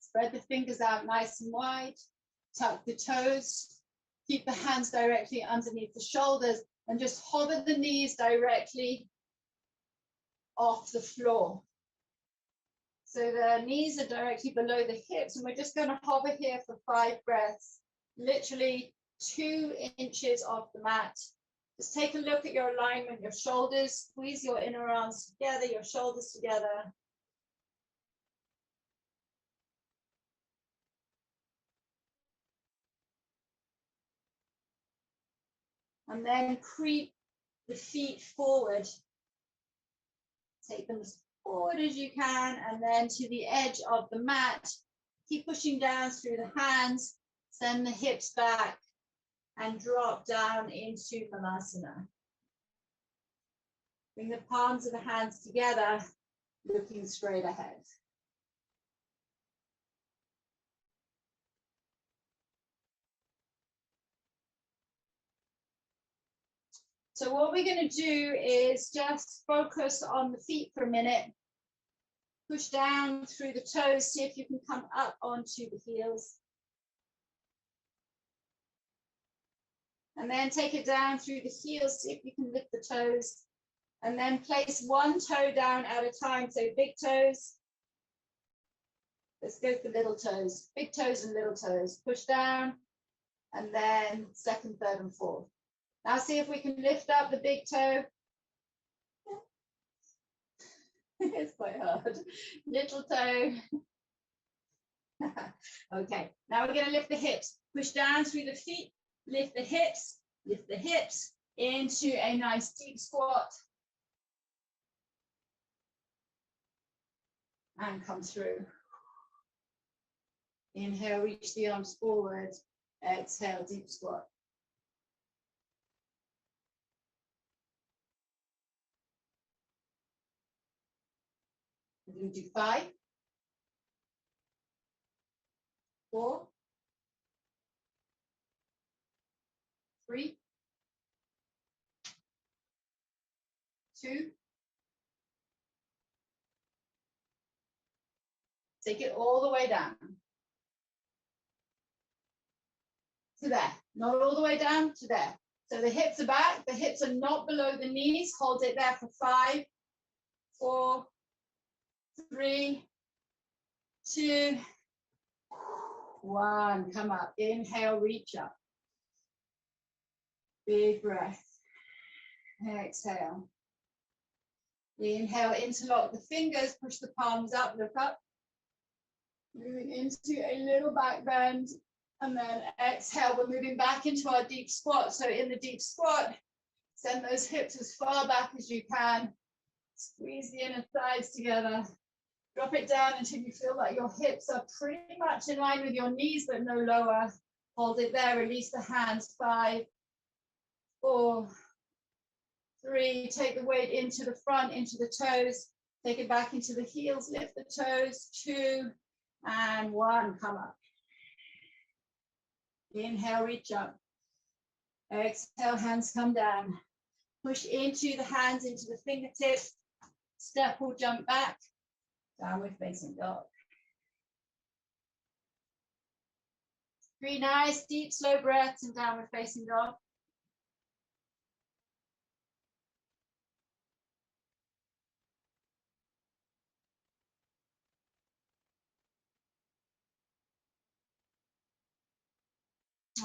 Spread the fingers out nice and wide, tuck the toes, keep the hands directly underneath the shoulders, and just hover the knees directly off the floor. So the knees are directly below the hips, and we're just going to hover here for 5 breaths, literally 2 inches off the mat. Just take a look at your alignment, your shoulders, squeeze your inner arms together, your shoulders together. And then creep the feet forward. Take them as forward as you can, and then to the edge of the mat. Keep pushing down through the hands, send the hips back, and drop down into Malasana. Bring the palms of the hands together, looking straight ahead. So what we're going to do is just focus on the feet for a minute. Push down through the toes, see if you can come up onto the heels. And then take it down through the heels, see if you can lift the toes. And then place one toe down at a time, so big toes. Let's go for little toes, big toes and little toes. Push down, and then second, third, and fourth. Now see if we can lift up the big toe. It's quite hard. Little toe. Okay, now we're going to lift the hips. Push down through the feet, lift the hips into a nice deep squat. And come through. Inhale, reach the arms forward. Exhale, deep squat. We're going to do 5, 4, 3, 2. Take it all the way down. To there. Not all the way down, to there. So the hips are back. The hips are not below the knees. Hold it there for 5, 4, 3, 2, 1. Come up. Inhale, reach up. Big breath. Exhale. Inhale, interlock the fingers, push the palms up, look up. Moving into a little back bend. And then exhale, we're moving back into our deep squat. So in the deep squat, send those hips as far back as you can. Squeeze the inner thighs together. Drop it down until you feel like your hips are pretty much in line with your knees, but no lower. Hold it there, release the hands. 5, 4, 3, take the weight into the front, into the toes. Take it back into the heels, lift the toes. 2, and 1, come up. Inhale, reach up. Exhale, hands come down. Push into the hands, into the fingertips. Step or jump back. Downward facing dog. 3 nice, deep, slow breaths and downward facing dog.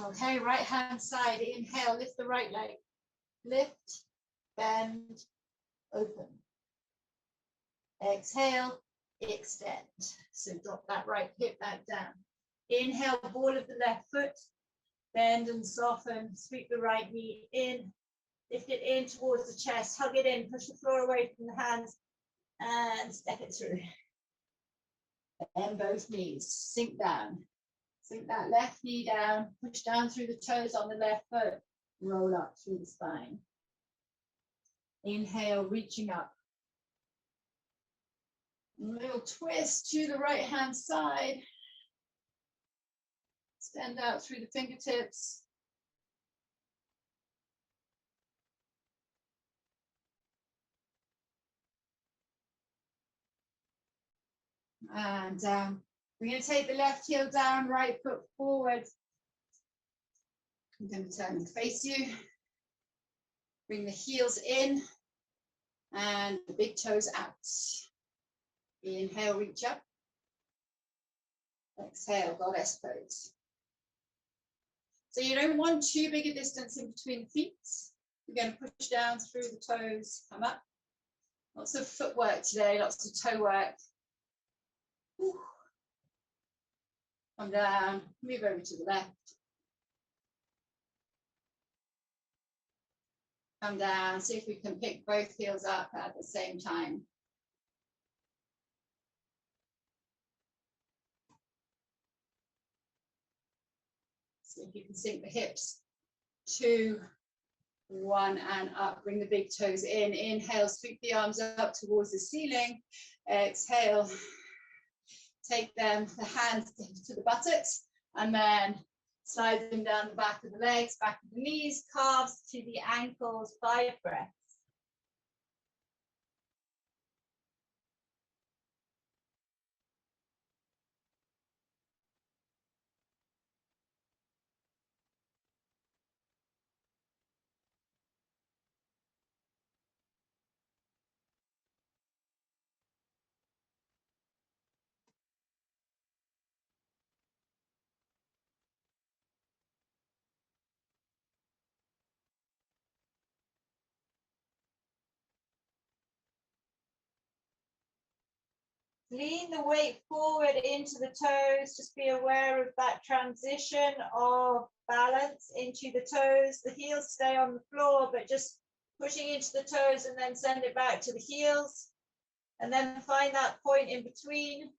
Okay, right hand side. Inhale, lift the right leg. Lift, bend, open. Exhale, extend. So drop that right hip back down. Inhale, ball of the left foot. Bend and soften. Sweep the right knee in. Lift it in towards the chest. Hug it in. Push the floor away from the hands. And step it through. Bend both knees. Sink down. Sink that left knee down. Push down through the toes on the left foot. Roll up through the spine. Inhale, reaching up. A little twist to the right hand side. Extend out through the fingertips. And down. We're going to take the left heel down, right foot forward. I'm going to turn and face you. Bring the heels in and the big toes out. Inhale, reach up. Exhale, goddess pose. So you don't want too big a distance in between the feet. We're going to push down through the toes, come up. Lots of footwork today, lots of toe work. Whew. Come down, move over to the left. Come down, see if we can pick both heels up at the same time. See if you can sink the hips. 2, 1, and up. Bring the big toes in. Inhale, sweep the arms up towards the ceiling. Exhale. Take them, the hands to the buttocks, and then Slide them down the back of the legs, back of the knees, calves to the ankles, 5 breaths. Lean the weight forward into the toes. Just be aware of that transition of balance into the toes. The heels stay on the floor, but just pushing into the toes and then send it back to the heels. And then find that point in between.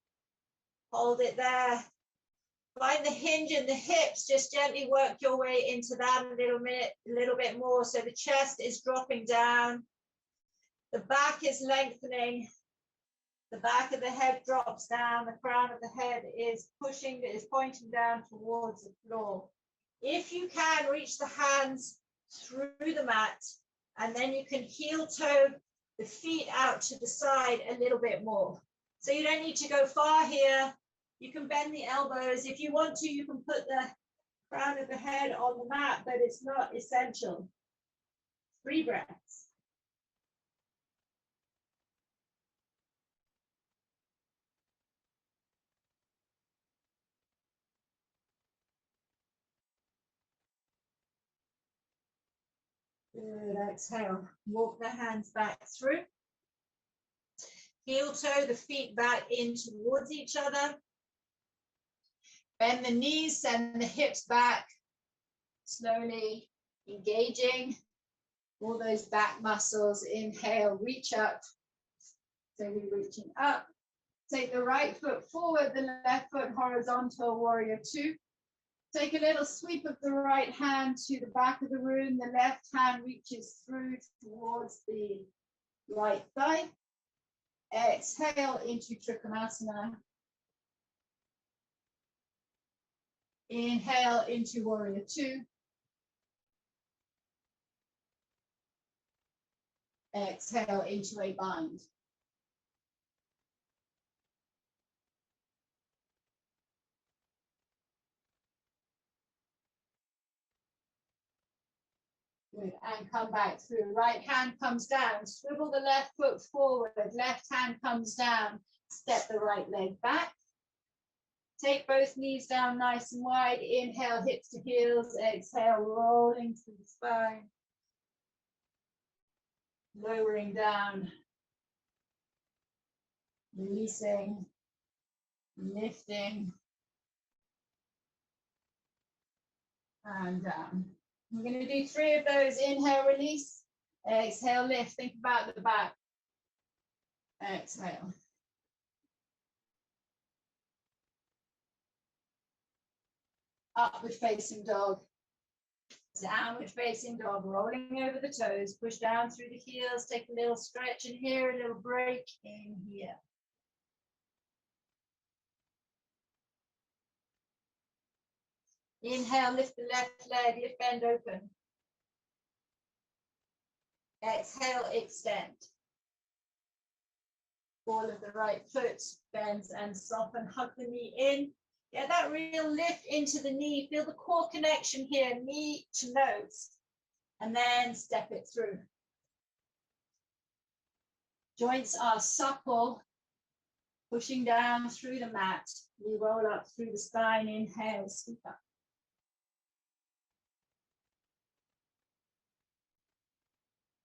Hold it there. Find the hinge in the hips. Just gently work your way into that a little bit more. So the chest is dropping down. The back is lengthening. The back of the head drops down, the crown of the head is pointing down towards the floor. If you can, reach the hands through the mat, and then you can heel toe the feet out to the side a little bit more. So you don't need to go far here. You can bend the elbows. If you want to, you can put the crown of the head on the mat, but it's not essential. 3 breaths. Good, exhale. Walk the hands back through. Heel toe the feet back in towards each other. Bend the knees, send the hips back. Slowly engaging all those back muscles. Inhale, reach up. So we're reaching up. Take the right foot forward, the left foot horizontal, warrior 2. Take a little sweep of the right hand to the back of the room. The left hand reaches through towards the right thigh. Exhale into Trikonasana. Inhale into warrior 2. Exhale into a bind. Good, and come back through. Right hand comes down. Swivel the left foot forward. Left hand comes down. Step the right leg back. Take both knees down nice and wide. Inhale, hips to heels. Exhale, rolling through the spine. Lowering down. Releasing. Lifting. And down. We're going to do 3 of those. Inhale, release. Exhale, lift. Think about the back. Exhale. Upward facing dog. Downward facing dog. Rolling over the toes. Push down through the heels. Take a little stretch in here, a little break in here. Inhale, lift the left leg, lift, bend, open. Exhale, extend. Ball of the right foot bends and soften, hug the knee in. Get that real lift into the knee. Feel the core connection here, knee to nose. And then step it through. Joints are supple, pushing down through the mat. We roll up through the spine. Inhale, scoop up.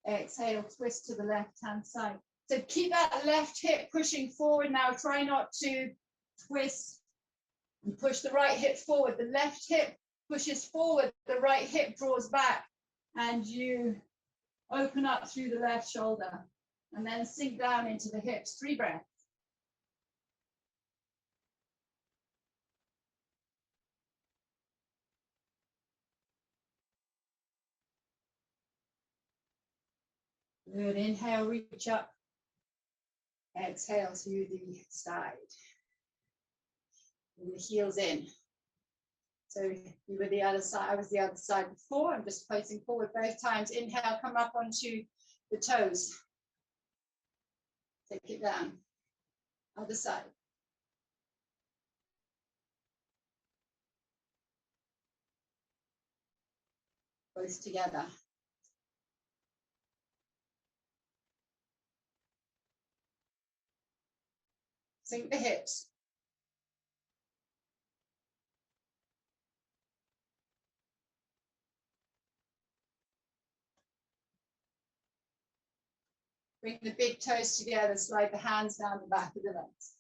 Exhale, twist to the left-hand side. So keep that left hip pushing forward now. Try not to twist and push the right hip forward. The left hip pushes forward, the right hip draws back, and you open up through the left shoulder and then sink down into the hips. 3 breaths. Good. Inhale, reach up. Exhale to the side. And the heels in. So you were the other side, I was the other side before. I'm just facing forward both times. Inhale, come up onto the toes. Take it down. Other side. Both together. Sink the hips. Bring the big toes together, slide the hands down the back of the legs.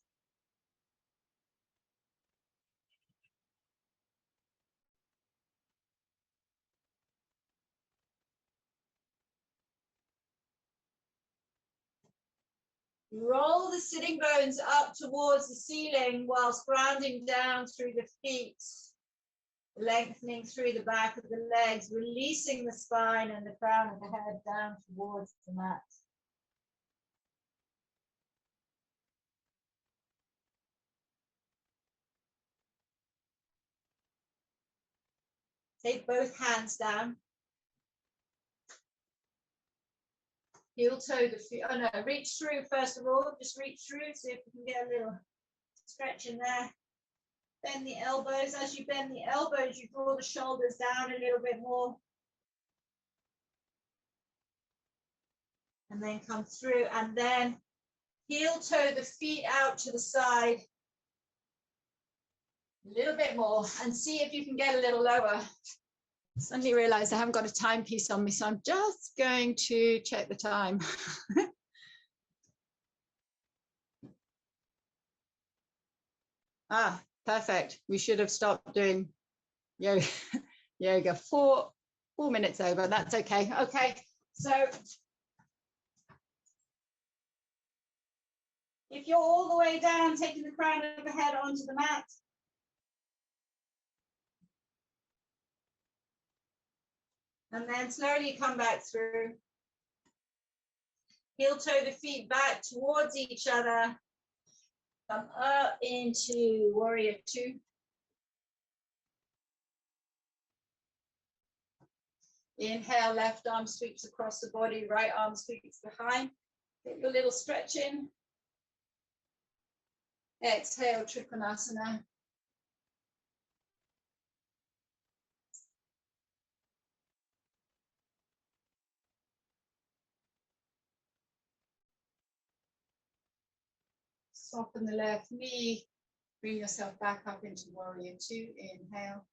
Roll the sitting bones up towards the ceiling whilst grounding down through the feet, lengthening through the back of the legs, releasing the spine and the crown of the head down towards the mat. Take both hands down. Heel toe the feet. Oh no, reach through first of all. Just reach through, see if you can get a little stretch in there. Bend the elbows. As you bend the elbows, you draw the shoulders down a little bit more. And then come through, and then heel toe the feet out to the side. A little bit more, and see if you can get a little lower. Suddenly realized I haven't got a timepiece on me, so I'm just going to check the time. Ah, perfect. We should have stopped doing yoga 4 minutes over. That's okay. Okay, so if you're all the way down, taking the crown of the head onto the mat, and then slowly come back through. Heel toe the feet back towards each other. Come up into warrior 2. Inhale, left arm sweeps across the body, right arm sweeps behind. Get your little stretch in. Exhale, Trikonasana. Soften the left knee. Bring yourself back up into warrior 2. Inhale.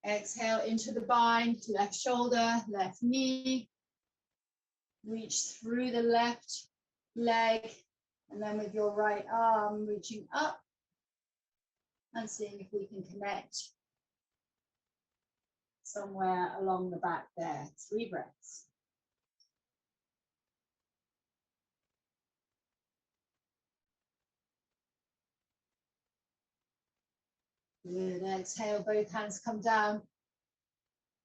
Exhale into the bind, left shoulder, left knee. Reach through the left leg, and then with your right arm reaching up and seeing if we can connect somewhere along the back there. 3 breaths. Good. Exhale, both hands come down.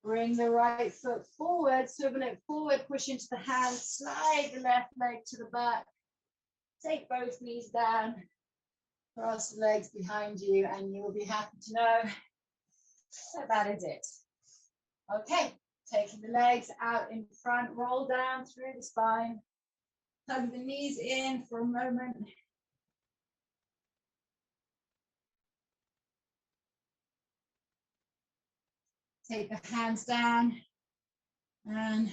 Bring the right foot forward, swivel it forward, push into the hands, slide the left leg to the back. Take both knees down, cross the legs behind you, and you will be happy to know that that is it. Okay, taking the legs out in front, roll down through the spine, hug the knees in for a moment. Take the hands down and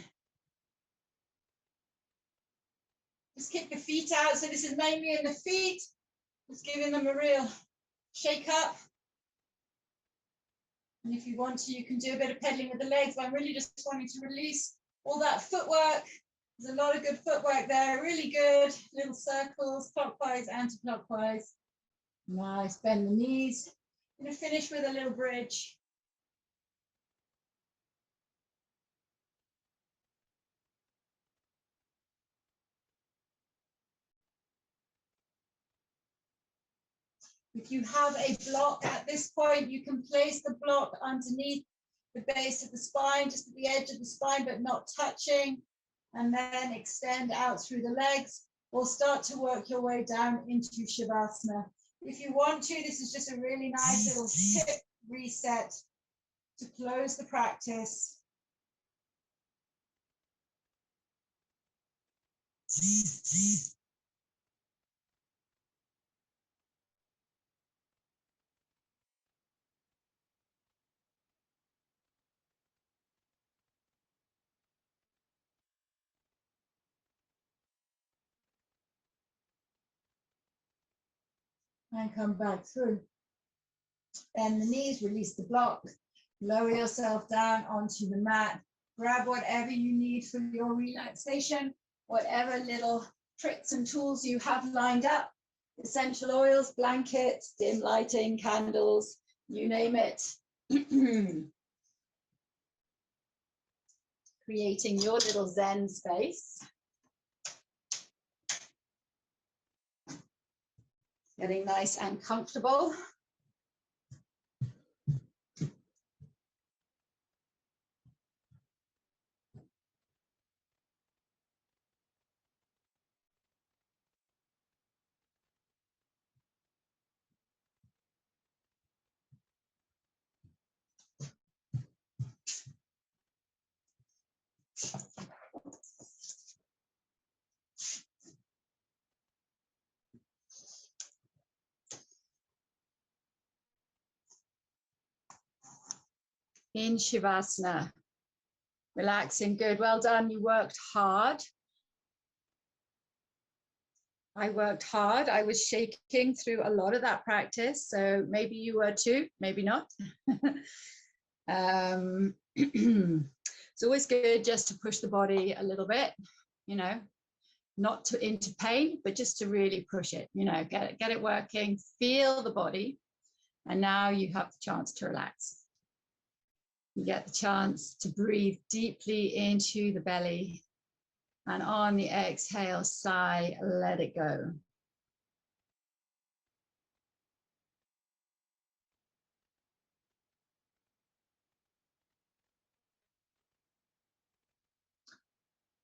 just kick the feet out. So this is mainly in the feet, just giving them a real shake up. And if you want to, you can do a bit of pedaling with the legs, but I'm really just wanting to release all that footwork. There's a lot of good footwork there, really good. Little circles, clockwise, anti-clockwise. Nice, bend the knees. I'm going to finish with a little bridge. If you have a block at this point, you can place the block underneath the base of the spine, just at the edge of the spine, but not touching, and then extend out through the legs, or start to work your way down into Shavasana. If you want to, this is just a really nice little tip reset to close the practice. And come back through. Bend the knees, release the block, lower yourself down onto the mat. Grab whatever you need for your relaxation, whatever little tricks and tools you have lined up, essential oils, blankets, dim lighting, candles, you name it. Creating your little Zen space. Getting nice and comfortable. In Shavasana. Relaxing, good, well done. You worked hard. I worked hard. I was shaking through a lot of that practice. So maybe you were too, maybe not. It's always good just to push the body a little bit, you know, not to into pain, but just to really push it, you know, get it working, feel the body. And now you have the chance to relax. You get the chance to breathe deeply into the belly. And on the exhale, sigh, let it go.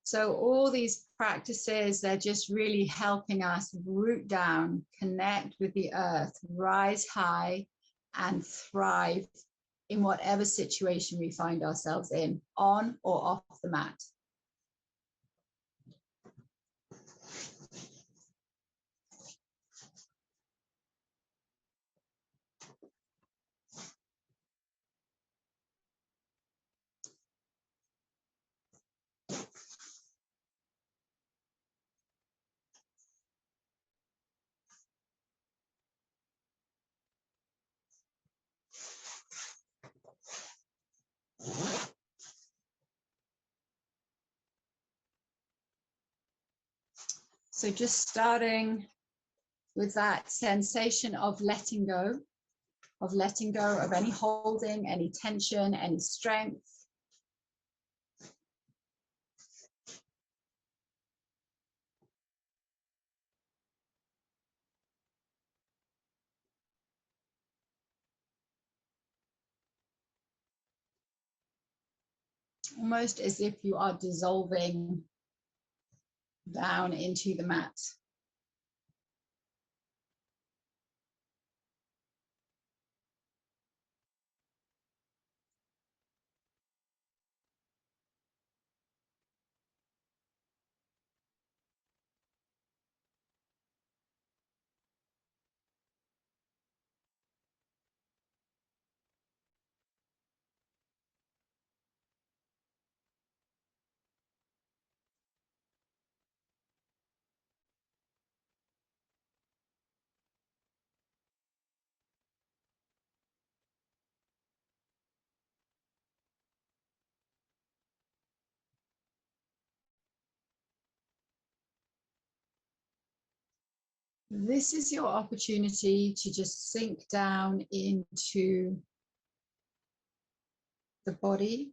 So all these practices, they're just really helping us root down, connect with the earth, rise high, and thrive in whatever situation we find ourselves in, on or off the mat. So just starting with that sensation of letting go of any holding, any tension, any strength. Almost as if you are dissolving down into the mat. This is your opportunity to just sink down into the body.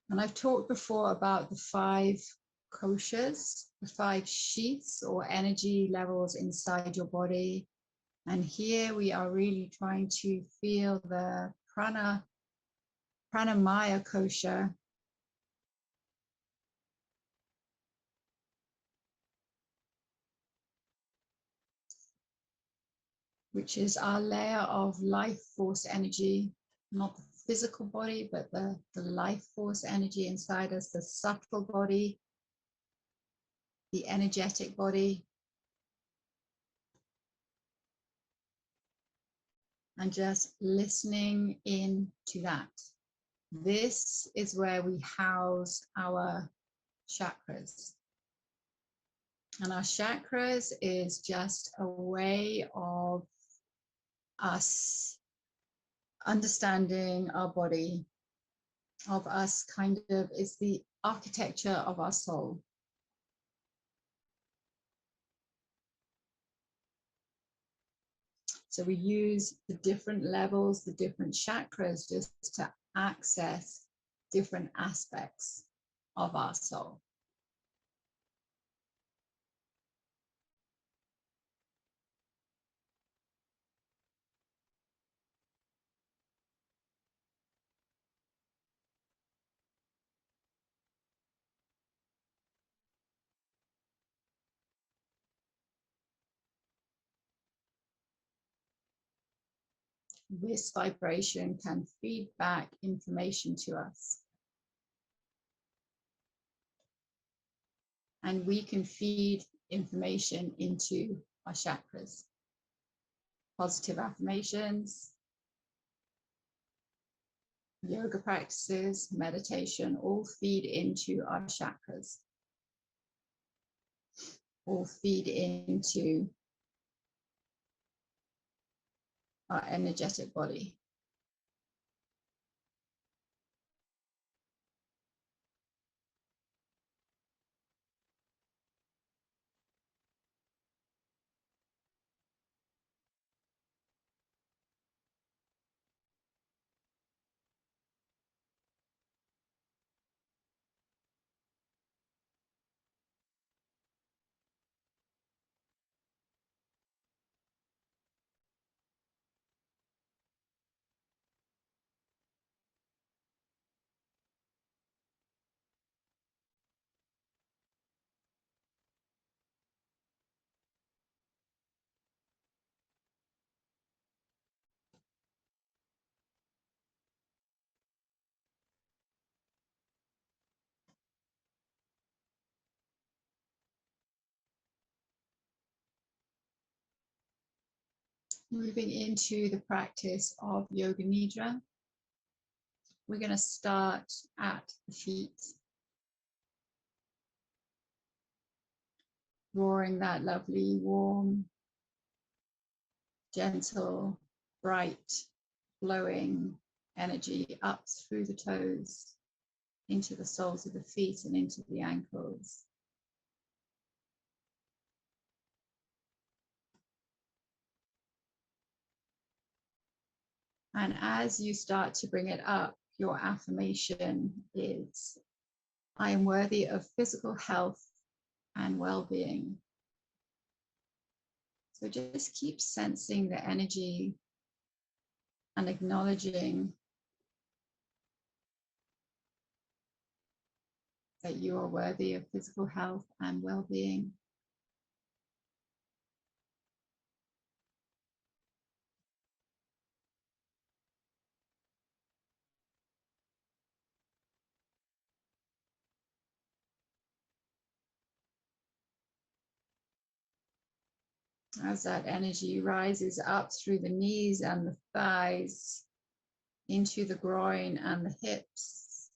And I've talked before about the 5 koshas, the 5 sheaths or energy levels inside your body. And here we are really trying to feel the pranamaya kosha. which is our layer of life force energy, not the physical body, but the life force energy inside us, the subtle body, the energetic body. And just listening in to that. This is where we house our chakras. And our chakras is just a way of us understanding our body, of us kind of, it's the architecture of our soul. So we use the different levels, the different chakras, just to access different aspects of our soul. This vibration can feed back information to us. And we can feed information into our chakras. Positive affirmations, yoga practices, meditation, all feed into our chakras, all feed into our energetic body. Moving into the practice of Yoga Nidra, we're going to start at the feet, drawing that lovely, warm, gentle, bright, flowing energy up through the toes, into the soles of the feet and into the ankles. And as you start to bring it up, your affirmation is, I am worthy of physical health and well-being. So just keep sensing the energy and acknowledging that you are worthy of physical health and well-being. As that energy rises up through the knees and the thighs, into the groin and the hips,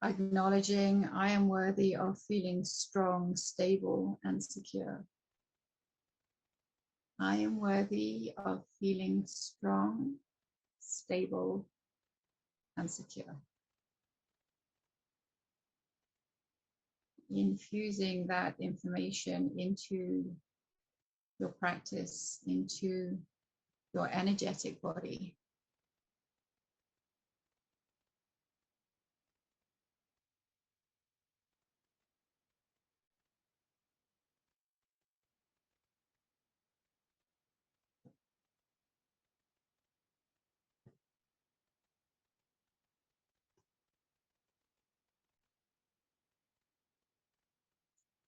acknowledging I am worthy of feeling strong, stable, and secure. I am worthy of feeling strong, stable, and secure. Infusing that information into your practice, into your energetic body.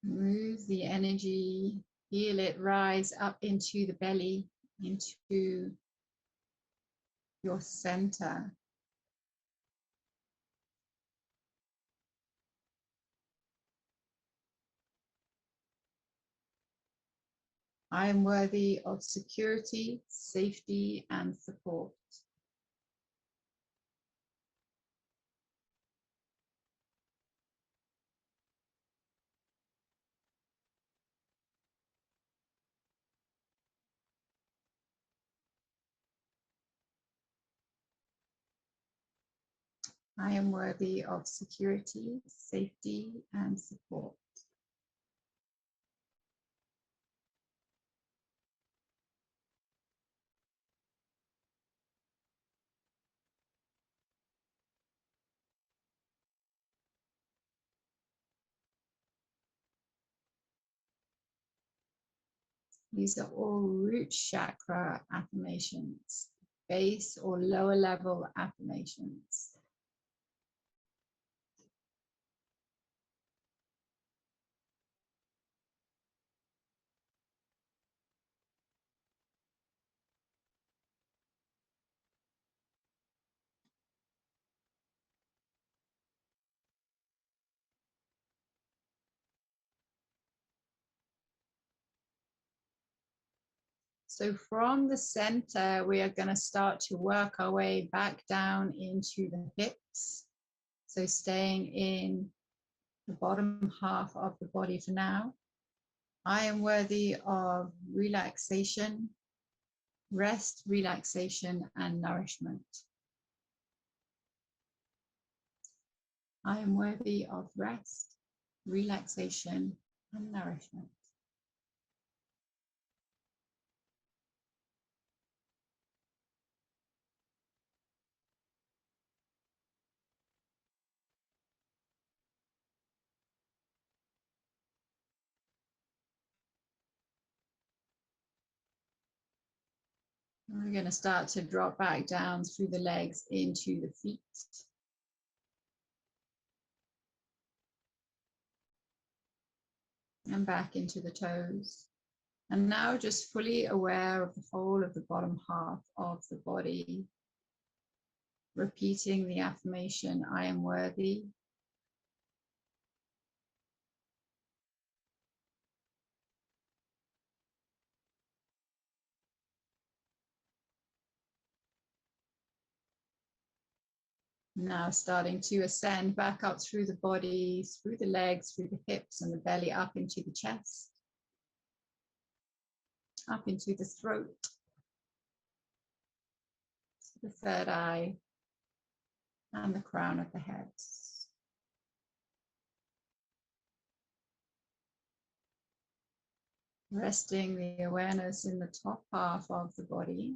Move the energy Feel it rise up into the belly, into your center. I am worthy of security, safety, and support. I am worthy of security, safety, and support. These are all root chakra affirmations, base or lower level affirmations. So from the center, we are going to start to work our way back down into the hips. So staying in the bottom half of the body for now. I am worthy of relaxation, rest, relaxation, and nourishment. I am worthy of rest, relaxation, and nourishment. And we're going to start to drop back down through the legs into the feet. And back into the toes. And now just fully aware of the whole of the bottom half of the body. Repeating the affirmation, I am worthy. Now starting to ascend back up through the body, through the legs, through the hips and the belly, up into the chest, up into the throat, the third eye, and the crown of the head. Resting the awareness in the top half of the body.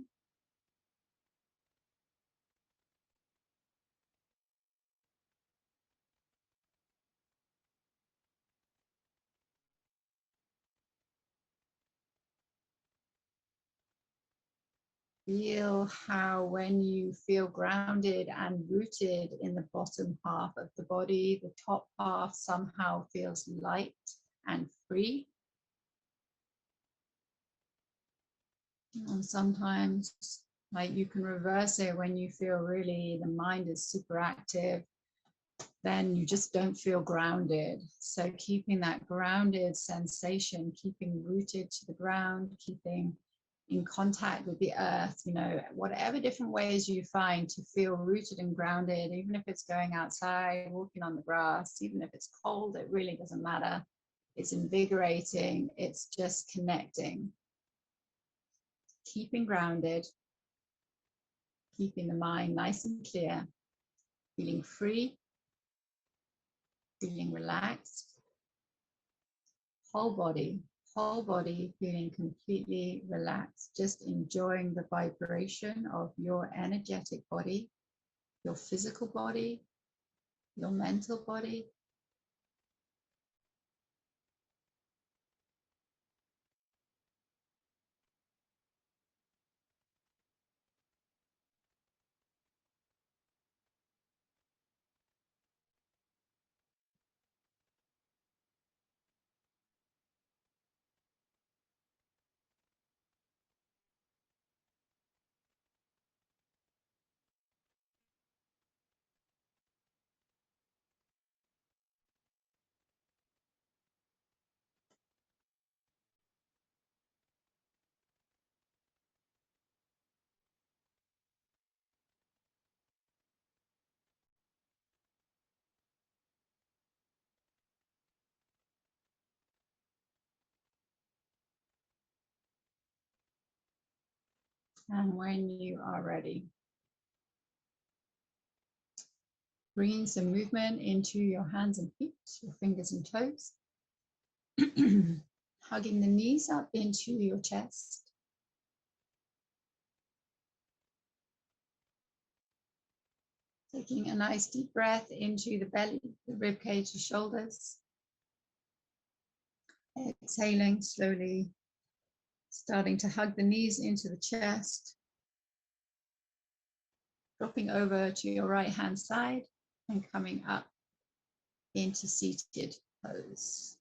Feel how when you feel grounded and rooted in the bottom half of the body, the top half somehow feels light and free. And sometimes, like, you can reverse it when you feel really the mind is super active, then you just don't feel grounded. So keeping that grounded sensation, keeping rooted to the ground, keeping in contact with the earth, you know, whatever different ways you find to feel rooted and grounded, even if it's going outside, walking on the grass, even if it's cold, it really doesn't matter. It's invigorating, it's just connecting. Keeping grounded, keeping the mind nice and clear, feeling free, feeling relaxed, whole body feeling completely relaxed, just enjoying the vibration of your energetic body, your physical body, your mental body. And when you are ready, bringing some movement into your hands and feet, your fingers and toes. Hugging the knees up into your chest. Taking a nice deep breath into the belly, the rib cage, the shoulders. Exhaling slowly, starting to hug the knees into the chest. Dropping over to your right hand side and coming up into seated pose.